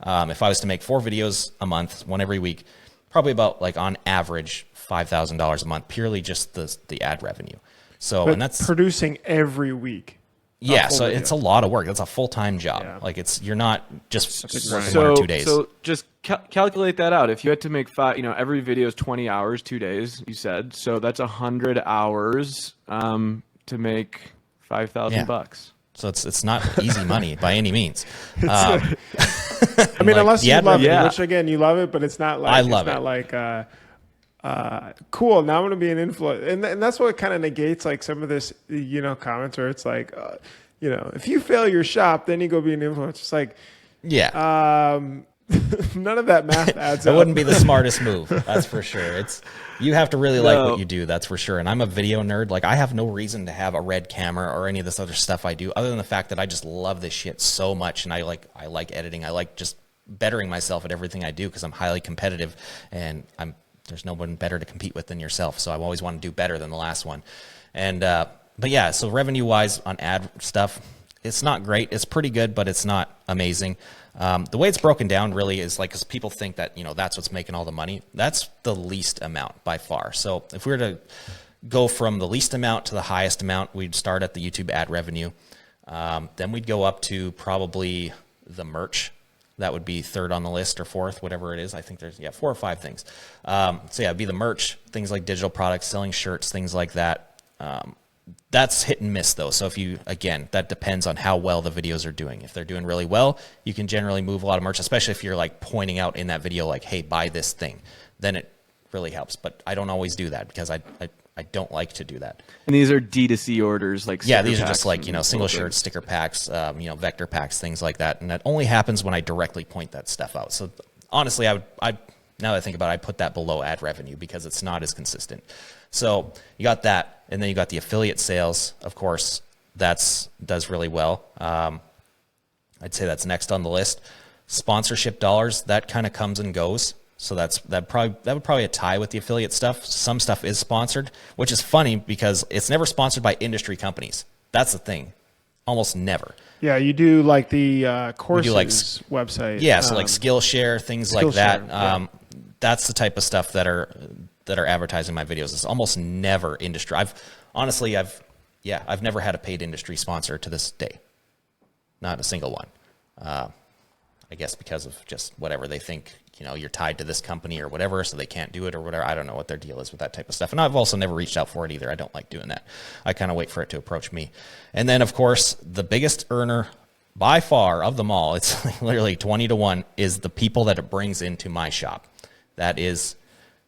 if I was to make 4 videos a month, one every week, probably about like on average $5,000 a month, purely just the ad revenue. So, but and that's producing every week. Yeah, full so video. it's a lot of work. That's a full-time job. Yeah. Like you're not just working grind. 1 or 2 days. So just calculate that out. If you had to make 5, every video is 20 hours, 2 days, you said. So that's 100 hours to make $5,000 bucks. So it's not easy money by any means. I mean, Like, unless the you ad love revenue- it, which again, you love it, but it's not like, I love it's not it. like, cool, now I'm going to be an influencer. And that's what kind of negates like some of this, comments where it's like, if you fail your shop, then you go be an influencer. It's like, Yeah. none of that math adds It up. wouldn't be the smartest move. That's for sure. You have to really like No. what you do. That's for sure. And I'm a video nerd. Like, I have no reason to have a red camera or any of this other stuff I do, other than the fact that I just love this shit so much. And I like editing. I like just bettering myself at everything I do because I'm highly competitive, and there's no one better to compete with than yourself. So I always want to do better than the last one. And but yeah, so revenue wise on ad stuff, it's not great. It's pretty good, but it's not amazing. The way it's broken down really is like, because people think that, that's what's making all the money. That's the least amount by far. So if we were to go from the least amount to the highest amount, we'd start at the YouTube ad revenue. Then we'd go up to probably the merch. That would be third on the list, or fourth, whatever it is. I think there's 4 or 5 things. So yeah, it'd be the merch, things like digital products, selling shirts, things like that. That's hit and miss though. So that depends on how well the videos are doing. If they're doing really well, you can generally move a lot of merch, especially if you're like pointing out in that video, like, hey, buy this thing, then it really helps. But I don't always do that because I don't like to do that. And these are D2C orders, like Yeah, sticker these are packs just like, and single little shirts, things. sticker packs, vector packs, things like that. And that only happens when I directly point that stuff out. So honestly, I now that I think about it, I put that below ad revenue because it's not as consistent. So you got that, and then you got the affiliate sales. Of course, does really well. I'd say that's next on the list. Sponsorship dollars, that kind of comes and goes. So that would probably a tie with the affiliate stuff. Some stuff is sponsored, which is funny because it's never sponsored by industry companies. That's the thing, almost never. Yeah, you do like the courses like website. Yeah, so like Skillshare, things like that. Skillshare, yeah. That's the type of stuff that are advertising my videos. It's almost never industry. I've never had a paid industry sponsor to this day. Not a single one. I guess because of just whatever they think, you're tied to this company or whatever, so they can't do it or whatever. I don't know what their deal is with that type of stuff. And I've also never reached out for it either. I don't like doing that. I kind of wait for it to approach me. And then, of course, the biggest earner by far of them all, it's literally 20 to 1, is the people that it brings into my shop. That is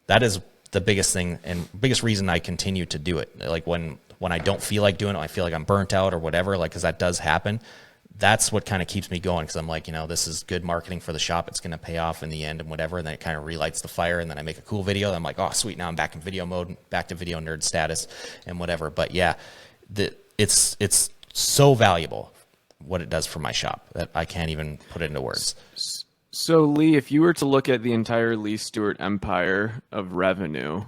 the biggest thing and biggest reason I continue to do it. Like when I don't feel like doing it, I feel like I'm burnt out or whatever, like, because that does happen. That's what kind of keeps me going, because I'm like, this is good marketing for the shop. It's going to pay off in the end and whatever. And then it kind of relights the fire. And then I make a cool video. I'm like, oh, sweet. Now I'm back in video mode, back to video nerd status and whatever. But yeah, it's so valuable what it does for my shop that I can't even put it into words. So Lee, if you were to look at the entire Lee Stuart empire of revenue,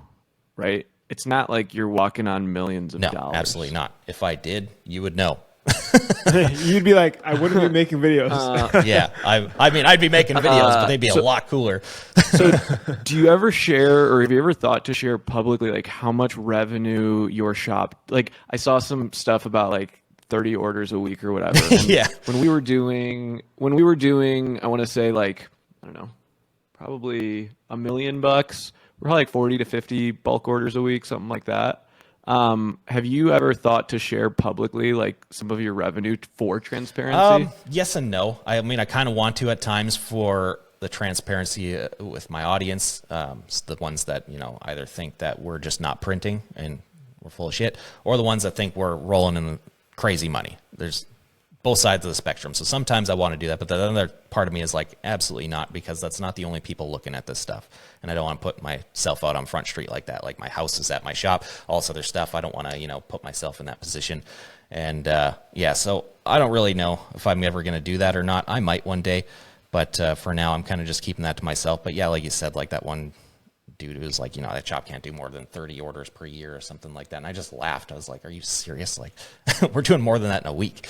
right? It's not like you're walking on millions of No, dollars. absolutely not. If I did, you would know. You'd be like, I wouldn't be making videos. Yeah, I mean, I'd be making videos, but they'd be a lot cooler. So do you ever share, or have you ever thought to share publicly, like how much revenue your shop, like I saw some stuff about like 30 orders a week or whatever. And Yeah. When we were doing, I want to say like, I don't know, probably $1 million. We're probably like 40 to 50 bulk orders a week, something like that. Have you ever thought to share publicly like some of your revenue for transparency? Yes and no. I mean, I kind of want to at times for the transparency with my audience, the ones that, either think that we're just not printing and we're full of shit, or the ones that think we're rolling in crazy money. There's both sides of the spectrum. So sometimes I want to do that, but the other part of me is like, absolutely not, because that's not the only people looking at this stuff. And I don't want to put myself out on Front Street like that. Like my house is at my shop, all this other stuff. I don't want to, put myself in that position. And yeah, so I don't really know if I'm ever going to do that or not. I might one day, but for now I'm kind of just keeping that to myself. But yeah, like you said, like that one dude who was like, that shop can't do more than 30 orders per year or something like that. And I just laughed. I was like, are you serious? Like we're doing more than that in a week.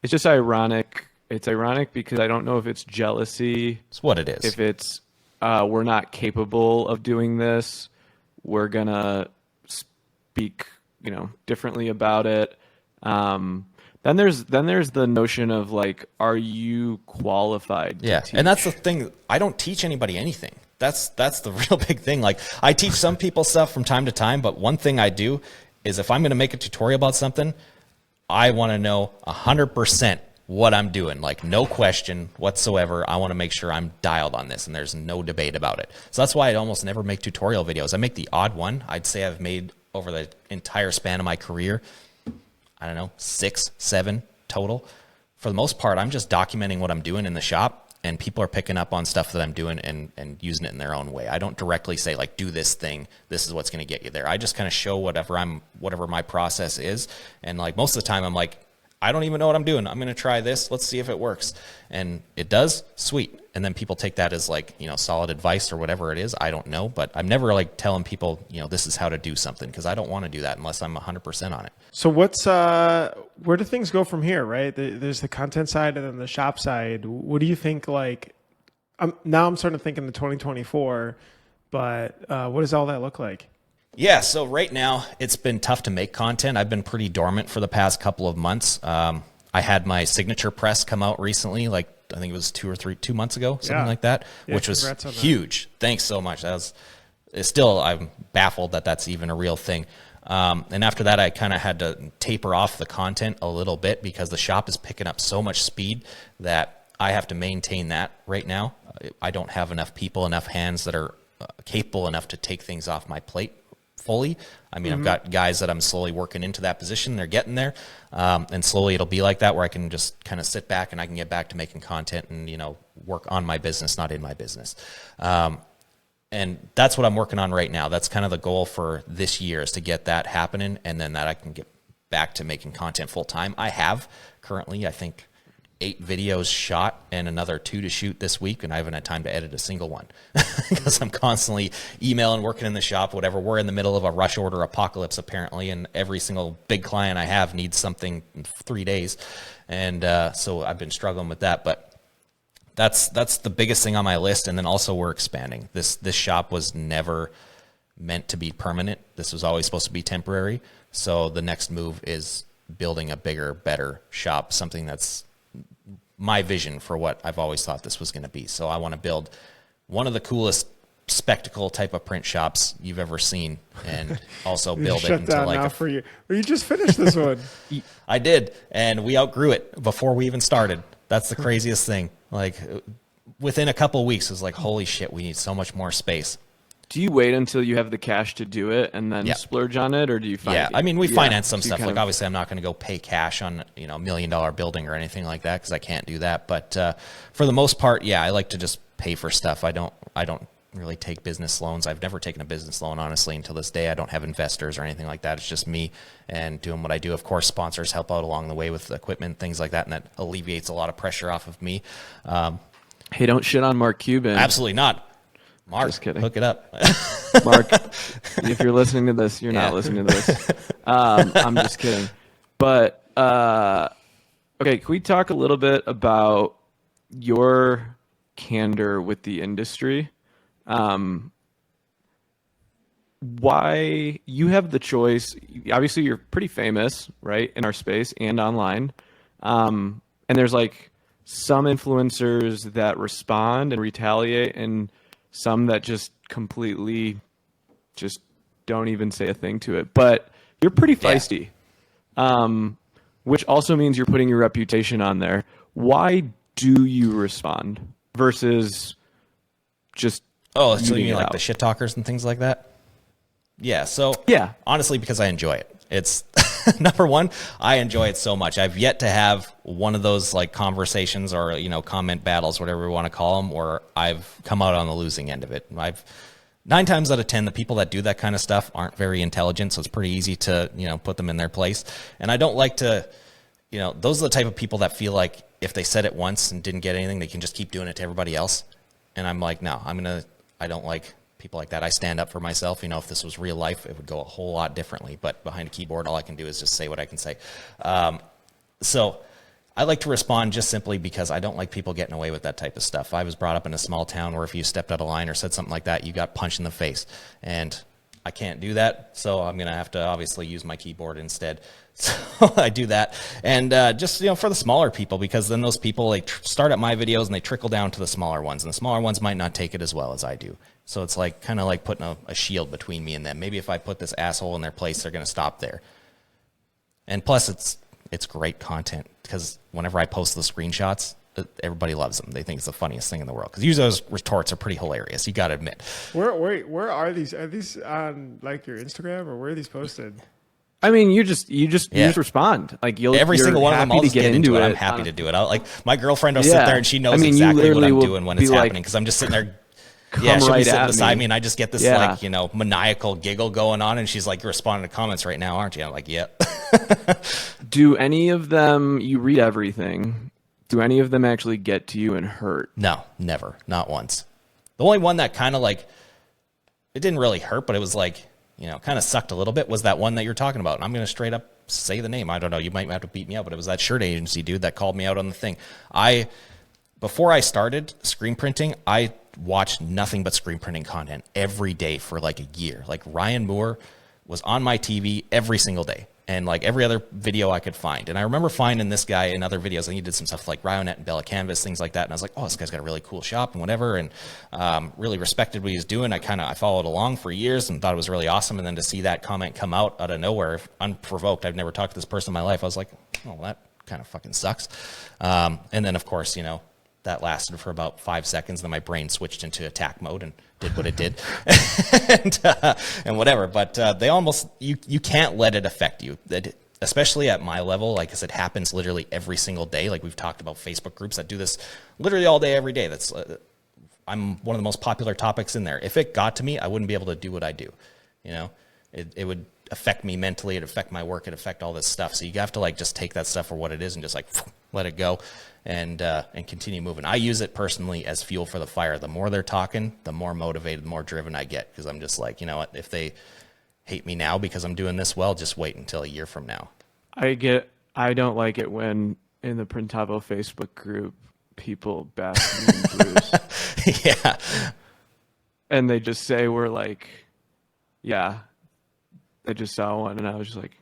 It's just ironic. It's ironic because I don't know if it's jealousy. It's what it is. If it's we're not capable of doing this, we're gonna speak, differently about it. Then there's the notion of like, are you qualified to teach? And that's the thing. I don't teach anybody anything. That's the real big thing. Like I teach some people stuff from time to time, but one thing I do is if I'm going to make a tutorial about something, I want to know 100% what I'm doing. Like, no question whatsoever. I want to make sure I'm dialed on this, and there's no debate about it. So that's why I almost never make tutorial videos. I make the odd one. I'd say I've made over the entire span of my career, I don't know, 6, 7 total. For the most part, I'm just documenting what I'm doing in the shop, and people are picking up on stuff that I'm doing and using it in their own way. I don't directly say, like, do this thing. This is what's going to get you there. I just kind of show whatever my process is. And like most of the time, I'm like, I don't even know what I'm doing. I'm going to try this. Let's see if it works. And it does. Sweet. And then people take that as like, solid advice or whatever it is. I don't know, but I'm never like telling people, this is how to do something, because I don't want to do that unless I'm 100% on it. So where do things go from here, right? There's the content side and then the shop side. What do you think, like, now I'm starting to think in the 2024, but what does all that look like? Yeah, so right now it's been tough to make content. I've been pretty dormant for the past couple of months. I had my signature press come out recently, like I think it was 2 months ago, something like that, which was huge. Thanks so much. I'm baffled that that's even a real thing. And after that, I kind of had to taper off the content a little bit because the shop is picking up so much speed that I have to maintain that right now. I don't have enough people, enough hands that are capable enough to take things off my plate fully. I mean, I've got guys that I'm slowly working into that position. They're getting there. And slowly it'll be like that where I can just kind of sit back and I can get back to making content and, work on my business, not in my business. And that's what I'm working on right now. That's kind of the goal for this year, is to get that happening. And then that I can get back to making content full time. I have currently, I think, 8 videos shot and another 2 to shoot this week, and I haven't had time to edit a single one because I'm constantly emailing, working in the shop, whatever. We're in the middle of a rush order apocalypse apparently, and every single big client I have needs something in 3 days, and so I've been struggling with that. But that's the biggest thing on my list. And then also we're expanding. This shop was never meant to be permanent. This was always supposed to be temporary. So the next move is building a bigger, better shop, something that's my vision for what I've always thought this was going to be. So I want to build one of the coolest spectacle type of print shops you've ever seen, and also build it into like for you. Well, you just finished this one. I did, and we outgrew it before we even started. That's the craziest thing. Like within a couple of weeks, it was like, holy shit, we need so much more space. Do you wait until you have the cash to do it and then splurge on it, or do you find? Yeah, I mean, we finance some stuff. Like obviously, I'm not going to go pay cash on $1 million building or anything like that because I can't do that. But for the most part, yeah, I like to just pay for stuff. I don't really take business loans. I've never taken a business loan, honestly, until this day. I don't have investors or anything like that. It's just me and doing what I do. Of course, sponsors help out along the way with the equipment, things like that, and that alleviates a lot of pressure off of me. Hey, don't shit on Mark Cuban. Absolutely not. Mark, just kidding. Hook it up. Mark, if you're listening to this, you're not listening to this. I'm just kidding. But, okay, can we talk a little bit about your candor with the industry? Why you have the choice? Obviously, you're pretty famous, right, in our space and online. And there's like some influencers that respond and retaliate, and some that just completely just don't even say a thing to it. But you're pretty feisty, which also means you're putting your reputation on there. Why do you respond versus just so you mean like the shit talkers and things like that? Yeah. So honestly, because I enjoy it. It's number one, I enjoy it so much. I've yet to have one of those like conversations or, comment battles, whatever we want to call them, where I've come out on the losing end of it. 9 times out of 10, the people that do that kind of stuff aren't very intelligent. So it's pretty easy to, put them in their place. And I don't like to, those are the type of people that feel like if they said it once and didn't get anything, they can just keep doing it to everybody else. And I'm like, no, I don't like people like that. I stand up for myself. If this was real life, it would go a whole lot differently. But behind a keyboard, all I can do is just say what I can say. So I like to respond just simply because I don't like people getting away with that type of stuff. I was brought up in a small town where if you stepped out of line or said something like that, you got punched in the face. And I can't do that, so I'm going to have to obviously use my keyboard instead. So I do that. And just, for the smaller people, because then those people, they start at my videos and they trickle down to the smaller ones. And the smaller ones might not take it as well as I do. So it's like kind of like putting a shield between me and them. Maybe if I put this asshole in their place, they're going to stop there. And plus, it's it's great content because whenever I post the screenshots, everybody loves them. They think it's the funniest thing in the world because usually those retorts are pretty hilarious. You got to admit. Where are these? Are these on like your Instagram or where are these posted? I mean, you just respond. Like Every single one of them, I'll just get into it. I'm happy to do it. Like my girlfriend will sit there and she knows exactly what I'm doing when it's happening because I'm just sitting there. Yeah, she'll be sitting beside me and I just get this like, you know, maniacal giggle going on and she's like, you're responding to comments right now, aren't you? I'm like, yep. Do any of them, you read everything, do any of them actually get to you and hurt? No, never. Not once. The only one that kind of like, it didn't really hurt, but it was like, you know, kind of sucked a little bit was that one that you're talking about. And I'm going to straight up say the name. I don't know. You might have to beat me up, but it was that shirt agency dude that called me out on the thing. Before I started screen printing, I watched nothing but screen printing content every day for like a year. Like Ryan Moore was on my TV every single day and like every other video I could find. And I remember finding this guy in other videos and he did some stuff like Ryonet and Bella Canvas, things like that. And I was like, oh, this guy's got a really cool shop and whatever. And really respected what he was doing. I followed along for years and thought it was really awesome. And then to see that comment come out of nowhere, unprovoked, I've never talked to this person in my life. I was like, oh, that kind of fucking sucks. And then of course, you know, that lasted for about 5 seconds. Then my brain switched into attack mode and did what it did and whatever. But they almost, you can't let it affect you. Especially at my level, like I said, happens literally every single day. Like we've talked about Facebook groups that do this literally all day, every day. I'm one of the most popular topics in there. If it got to me, I wouldn't be able to do what I do. You know, it would affect me mentally. It'd affect my work. It'd affect all this stuff. So you have to like just take that stuff for what it is and just like let it go and continue moving. I use it personally as fuel for the fire. The more they're talking, the more motivated, the more driven I get because I'm just like, you know what, if they hate me now because I'm doing this well, just wait until a year from now. I don't like it when in the Printavo Facebook group, people bash me and Bruce. Yeah. And they just say, we're like, yeah, I just saw one and I was just like,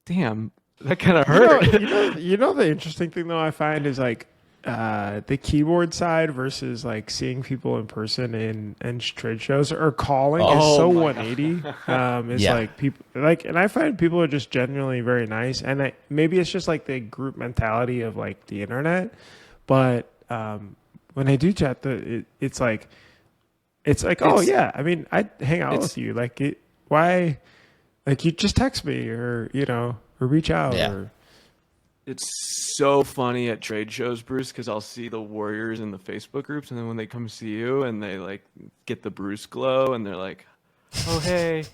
damn, that kind of hurt. You know the interesting thing though I find is like the keyboard side versus like seeing people in person in trade shows or calling is so 180. It's like people like, and I find people are just genuinely very nice, and maybe it's just like the group mentality of like the internet, but when I do chat, it's like oh yeah, I mean I'd hang out with you like why. Like you just text me or, you know, or reach out. Yeah. Or... It's so funny at trade shows, Bruce, because I'll see the warriors in the Facebook groups. And then when they come see you and they like get the Bruce glow and they're like, oh, hey.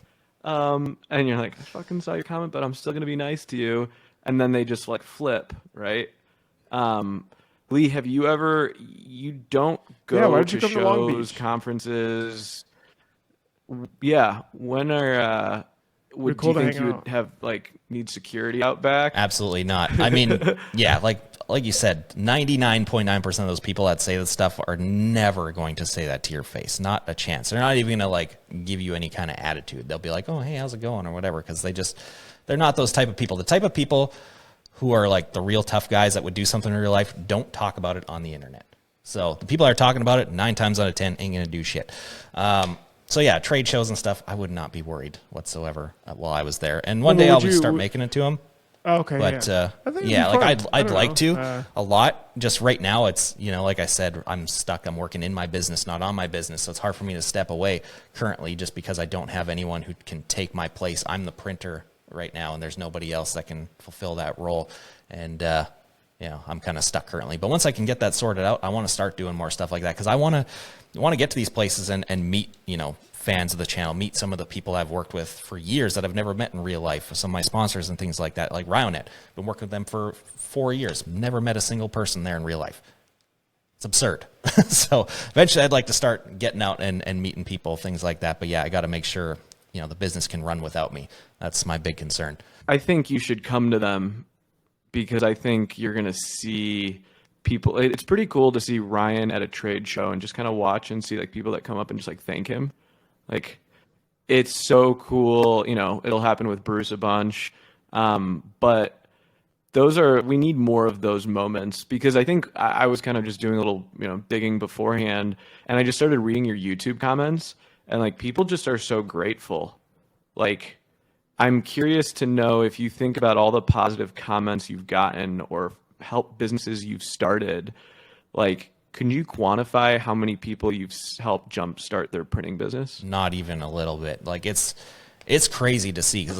And you're like, I fucking saw your comment, but I'm still going to be nice to you. And then they just like flip, right? Lee, have you ever, you don't go to shows, conferences. Yeah. When are, do you think you would have like need security out back? Absolutely not. I mean, yeah, like you said, 99.9% of those people that say this stuff are never going to say that to your face. Not a chance. They're not even going to like give you any kind of attitude. They'll be like, oh, hey, how's it going? Or whatever. Because they're not those type of people. The type of people who are like the real tough guys that would do something in real life don't talk about it on the internet. So the people that are talking about it 9 times out of 10 ain't going to do shit. So yeah, trade shows and stuff, I would not be worried whatsoever while I was there. And one day I'll start making it to them. Oh, okay. But yeah, like I'd like to a lot. Just right now, it's, you know, like I said, I'm stuck. I'm working in my business, not on my business. So it's hard for me to step away currently just because I don't have anyone who can take my place. I'm the printer right now, and there's nobody else that can fulfill that role. And you know, I'm kind of stuck currently. But once I can get that sorted out, I want to start doing more stuff like that because I want to get to these places and meet, you know, fans of the channel, meet some of the people I've worked with for years that I've never met in real life, some of my sponsors and things like that, like Ryonet. Been working with them for 4 years. Never met a single person there in real life. It's absurd. So eventually I'd like to start getting out and meeting people, things like that. But yeah, I got to make sure, you know, the business can run without me. That's my big concern. I think you should come to them because I think you're going to see people. It's pretty cool to see Ryan at a trade show and just kind of watch and see like people that come up and just like thank him. Like, it's so cool. You know, it'll happen with Bruce a bunch. But we need more of those moments because I think I was kind of just doing a little, you know, digging beforehand, and I just started reading your YouTube comments, and like people just are so grateful. Like, I'm curious to know if you think about all the positive comments you've gotten or help businesses you've started, like, can you quantify how many people you've helped jumpstart their printing business? Not even a little bit. Like it's crazy to see, because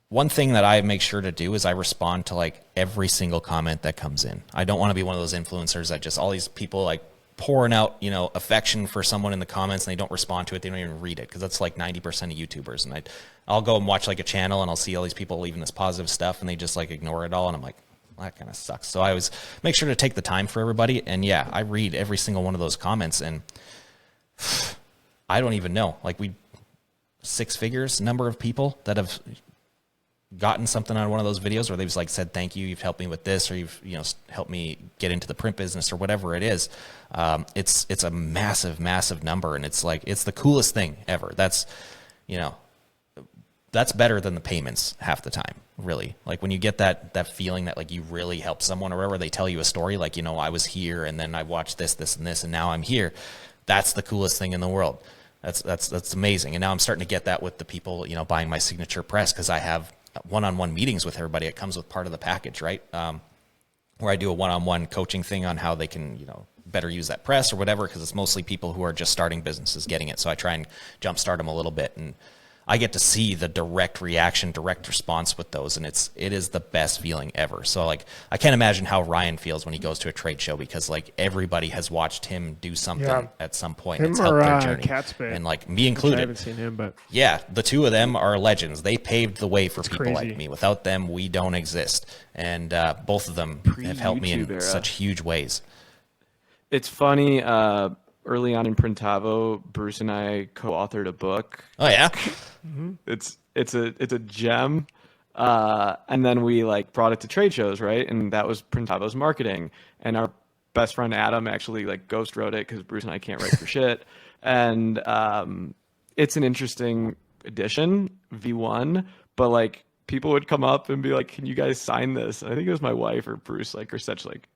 one thing that I make sure to do is I respond to like every single comment that comes in. I don't want to be one of those influencers that just all these people like pouring out, affection for someone in the comments and they don't respond to it. They don't even read it, because that's like 90% of YouTubers. And I'll go and watch like a channel and I'll see all these people leaving this positive stuff and they just like ignore it all. And I'm like, well, that kind of sucks. So I always make sure to take the time for everybody. And yeah, I read every single one of those comments, and I don't even know, like 6 figures number of people that have gotten something out of one of those videos where they've like said, thank you, you've helped me with this, or you've helped me get into the print business, or whatever it is. It's a massive number, and it's the coolest thing ever. That's better than the payments half the time, really. Like when you get that feeling that like you really helped someone, or wherever they tell you a story, like, I was here and then I watched this and this and now I'm here. That's the coolest thing in the world. That's amazing. And now I'm starting to get that with the people, buying my signature press, because I have one-on-one meetings with everybody. It comes with part of the package, right? Where I do a one-on-one coaching thing on how they can, better use that press or whatever, because it's mostly people who are just starting businesses getting it. So I try and jumpstart them a little bit, and I get to see the direct reaction, direct response with those, and it is the best feeling ever. So like, I can't imagine how Ryan feels when he goes to a trade show, because like everybody has watched him do something at some point. Him it's helped their or journey, Catspay, and like me included. I haven't seen him, but yeah, the two of them are legends. They paved the way for people crazy. like me. Without them, we don't exist. And both of them have helped me in such huge ways. It's funny. Early on in Printavo, Bruce and I co-authored a book. Oh yeah, It's a gem. And then we like brought it to trade shows, right? And that was Printavo's marketing. And our best friend Adam actually like ghost wrote it, because Bruce and I can't write for shit. And it's an interesting edition, V1. But like people would come up and be like, "Can you guys sign this?" And I think it was my wife or Bruce, like, or such, like,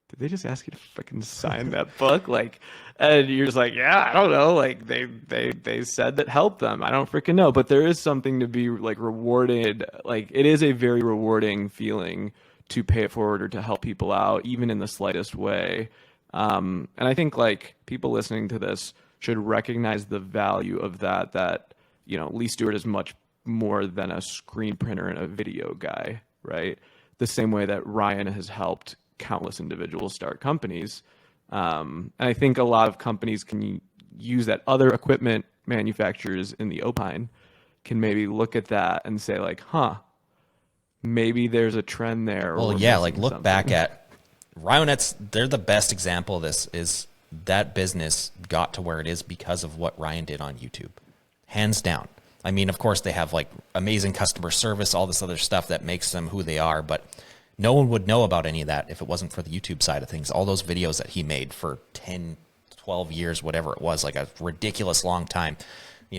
did they just ask you to freaking sign that book? Like, and you're just like, yeah, I don't know. Like they said that helped them. I don't freaking know. But there is something to be like rewarded. Like it is a very rewarding feeling to pay it forward or to help people out, even in the slightest way. And I think like people listening to this should recognize the value of that, Lee Stuart is much more than a screen printer and a video guy, right? The same way that Ryan has helped countless individuals start companies. And I think a lot of companies can use that. Other equipment manufacturers in the Opine can maybe look at that and say like, maybe there's a trend there. Well, yeah, like look back at Ryanette's. They're the best example of this. Is that business got to where it is because of what Ryan did on YouTube, hands down. I mean, of course they have like amazing customer service, all this other stuff that makes them who they are, but no one would know about any of that if it wasn't for the YouTube side of things. All those videos that he made for 10, 12 years, whatever it was, like a ridiculous long time,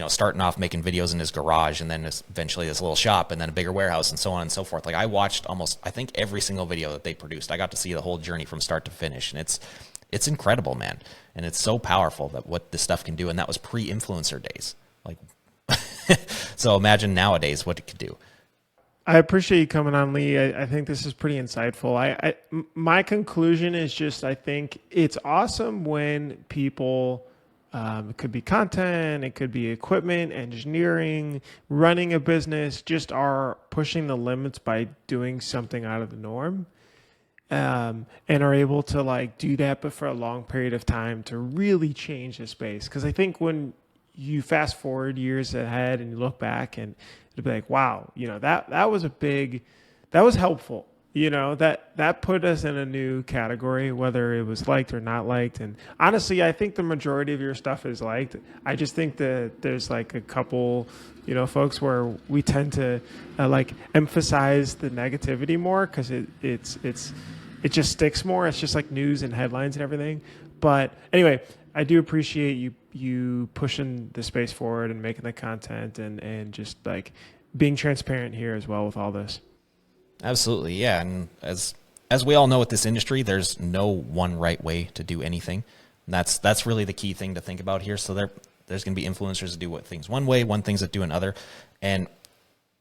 starting off making videos in his garage, and then eventually this little shop, and then a bigger warehouse, and so on and so forth. Like I watched I think every single video that they produced. I got to see the whole journey from start to finish, and it's incredible, man. And it's so powerful that what this stuff can do. And that was pre-influencer days. Like, so imagine nowadays what it could do. I appreciate you coming on, Lee. I think this is pretty insightful. My conclusion is just, I think it's awesome when people, it could be content, it could be equipment, engineering, running a business, just are pushing the limits by doing something out of the norm, and are able to like do that, but for a long period of time to really change the space. Because I think when you fast forward years ahead and you look back, and it'll be like, wow, that was helpful. That put us in a new category, whether it was liked or not liked. And honestly, I think the majority of your stuff is liked. I just think that there's like a couple, folks where we tend to like emphasize the negativity more, because it just sticks more. It's just like news and headlines and everything. But anyway, I do appreciate you pushing the space forward and making the content and just like being transparent here as well with all this. Absolutely, yeah. And as we all know with this industry, there's no one right way to do anything. And that's really the key thing to think about here. So There's going to be influencers that do things one way, things that do another. And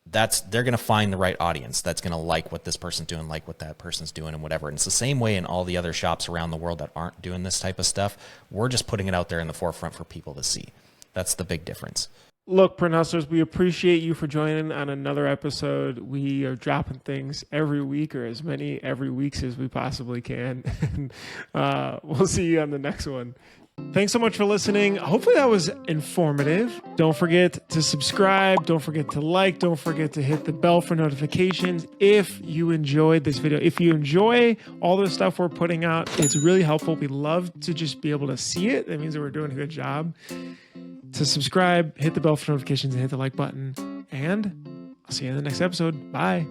they're going to find the right audience that's going to like what this person's doing, like what that person's doing, and whatever. And it's the same way in all the other shops around the world that aren't doing this type of stuff. We're just putting it out there in the forefront for people to see. That's the big difference. Look, Print Hustlers, we appreciate you for joining on another episode. We are dropping things every week, or as many every week as we possibly can. We'll see you on the next one. Thanks so much for listening. Hopefully that was informative. Don't forget to subscribe. Don't forget to like. Don't forget to hit the bell for notifications if you enjoyed this video. If you enjoy all the stuff we're putting out, it's really helpful. We love to just be able to see it. That means that we're doing a good job. To subscribe, hit the bell for notifications, and hit the like button. And I'll see you in the next episode. Bye.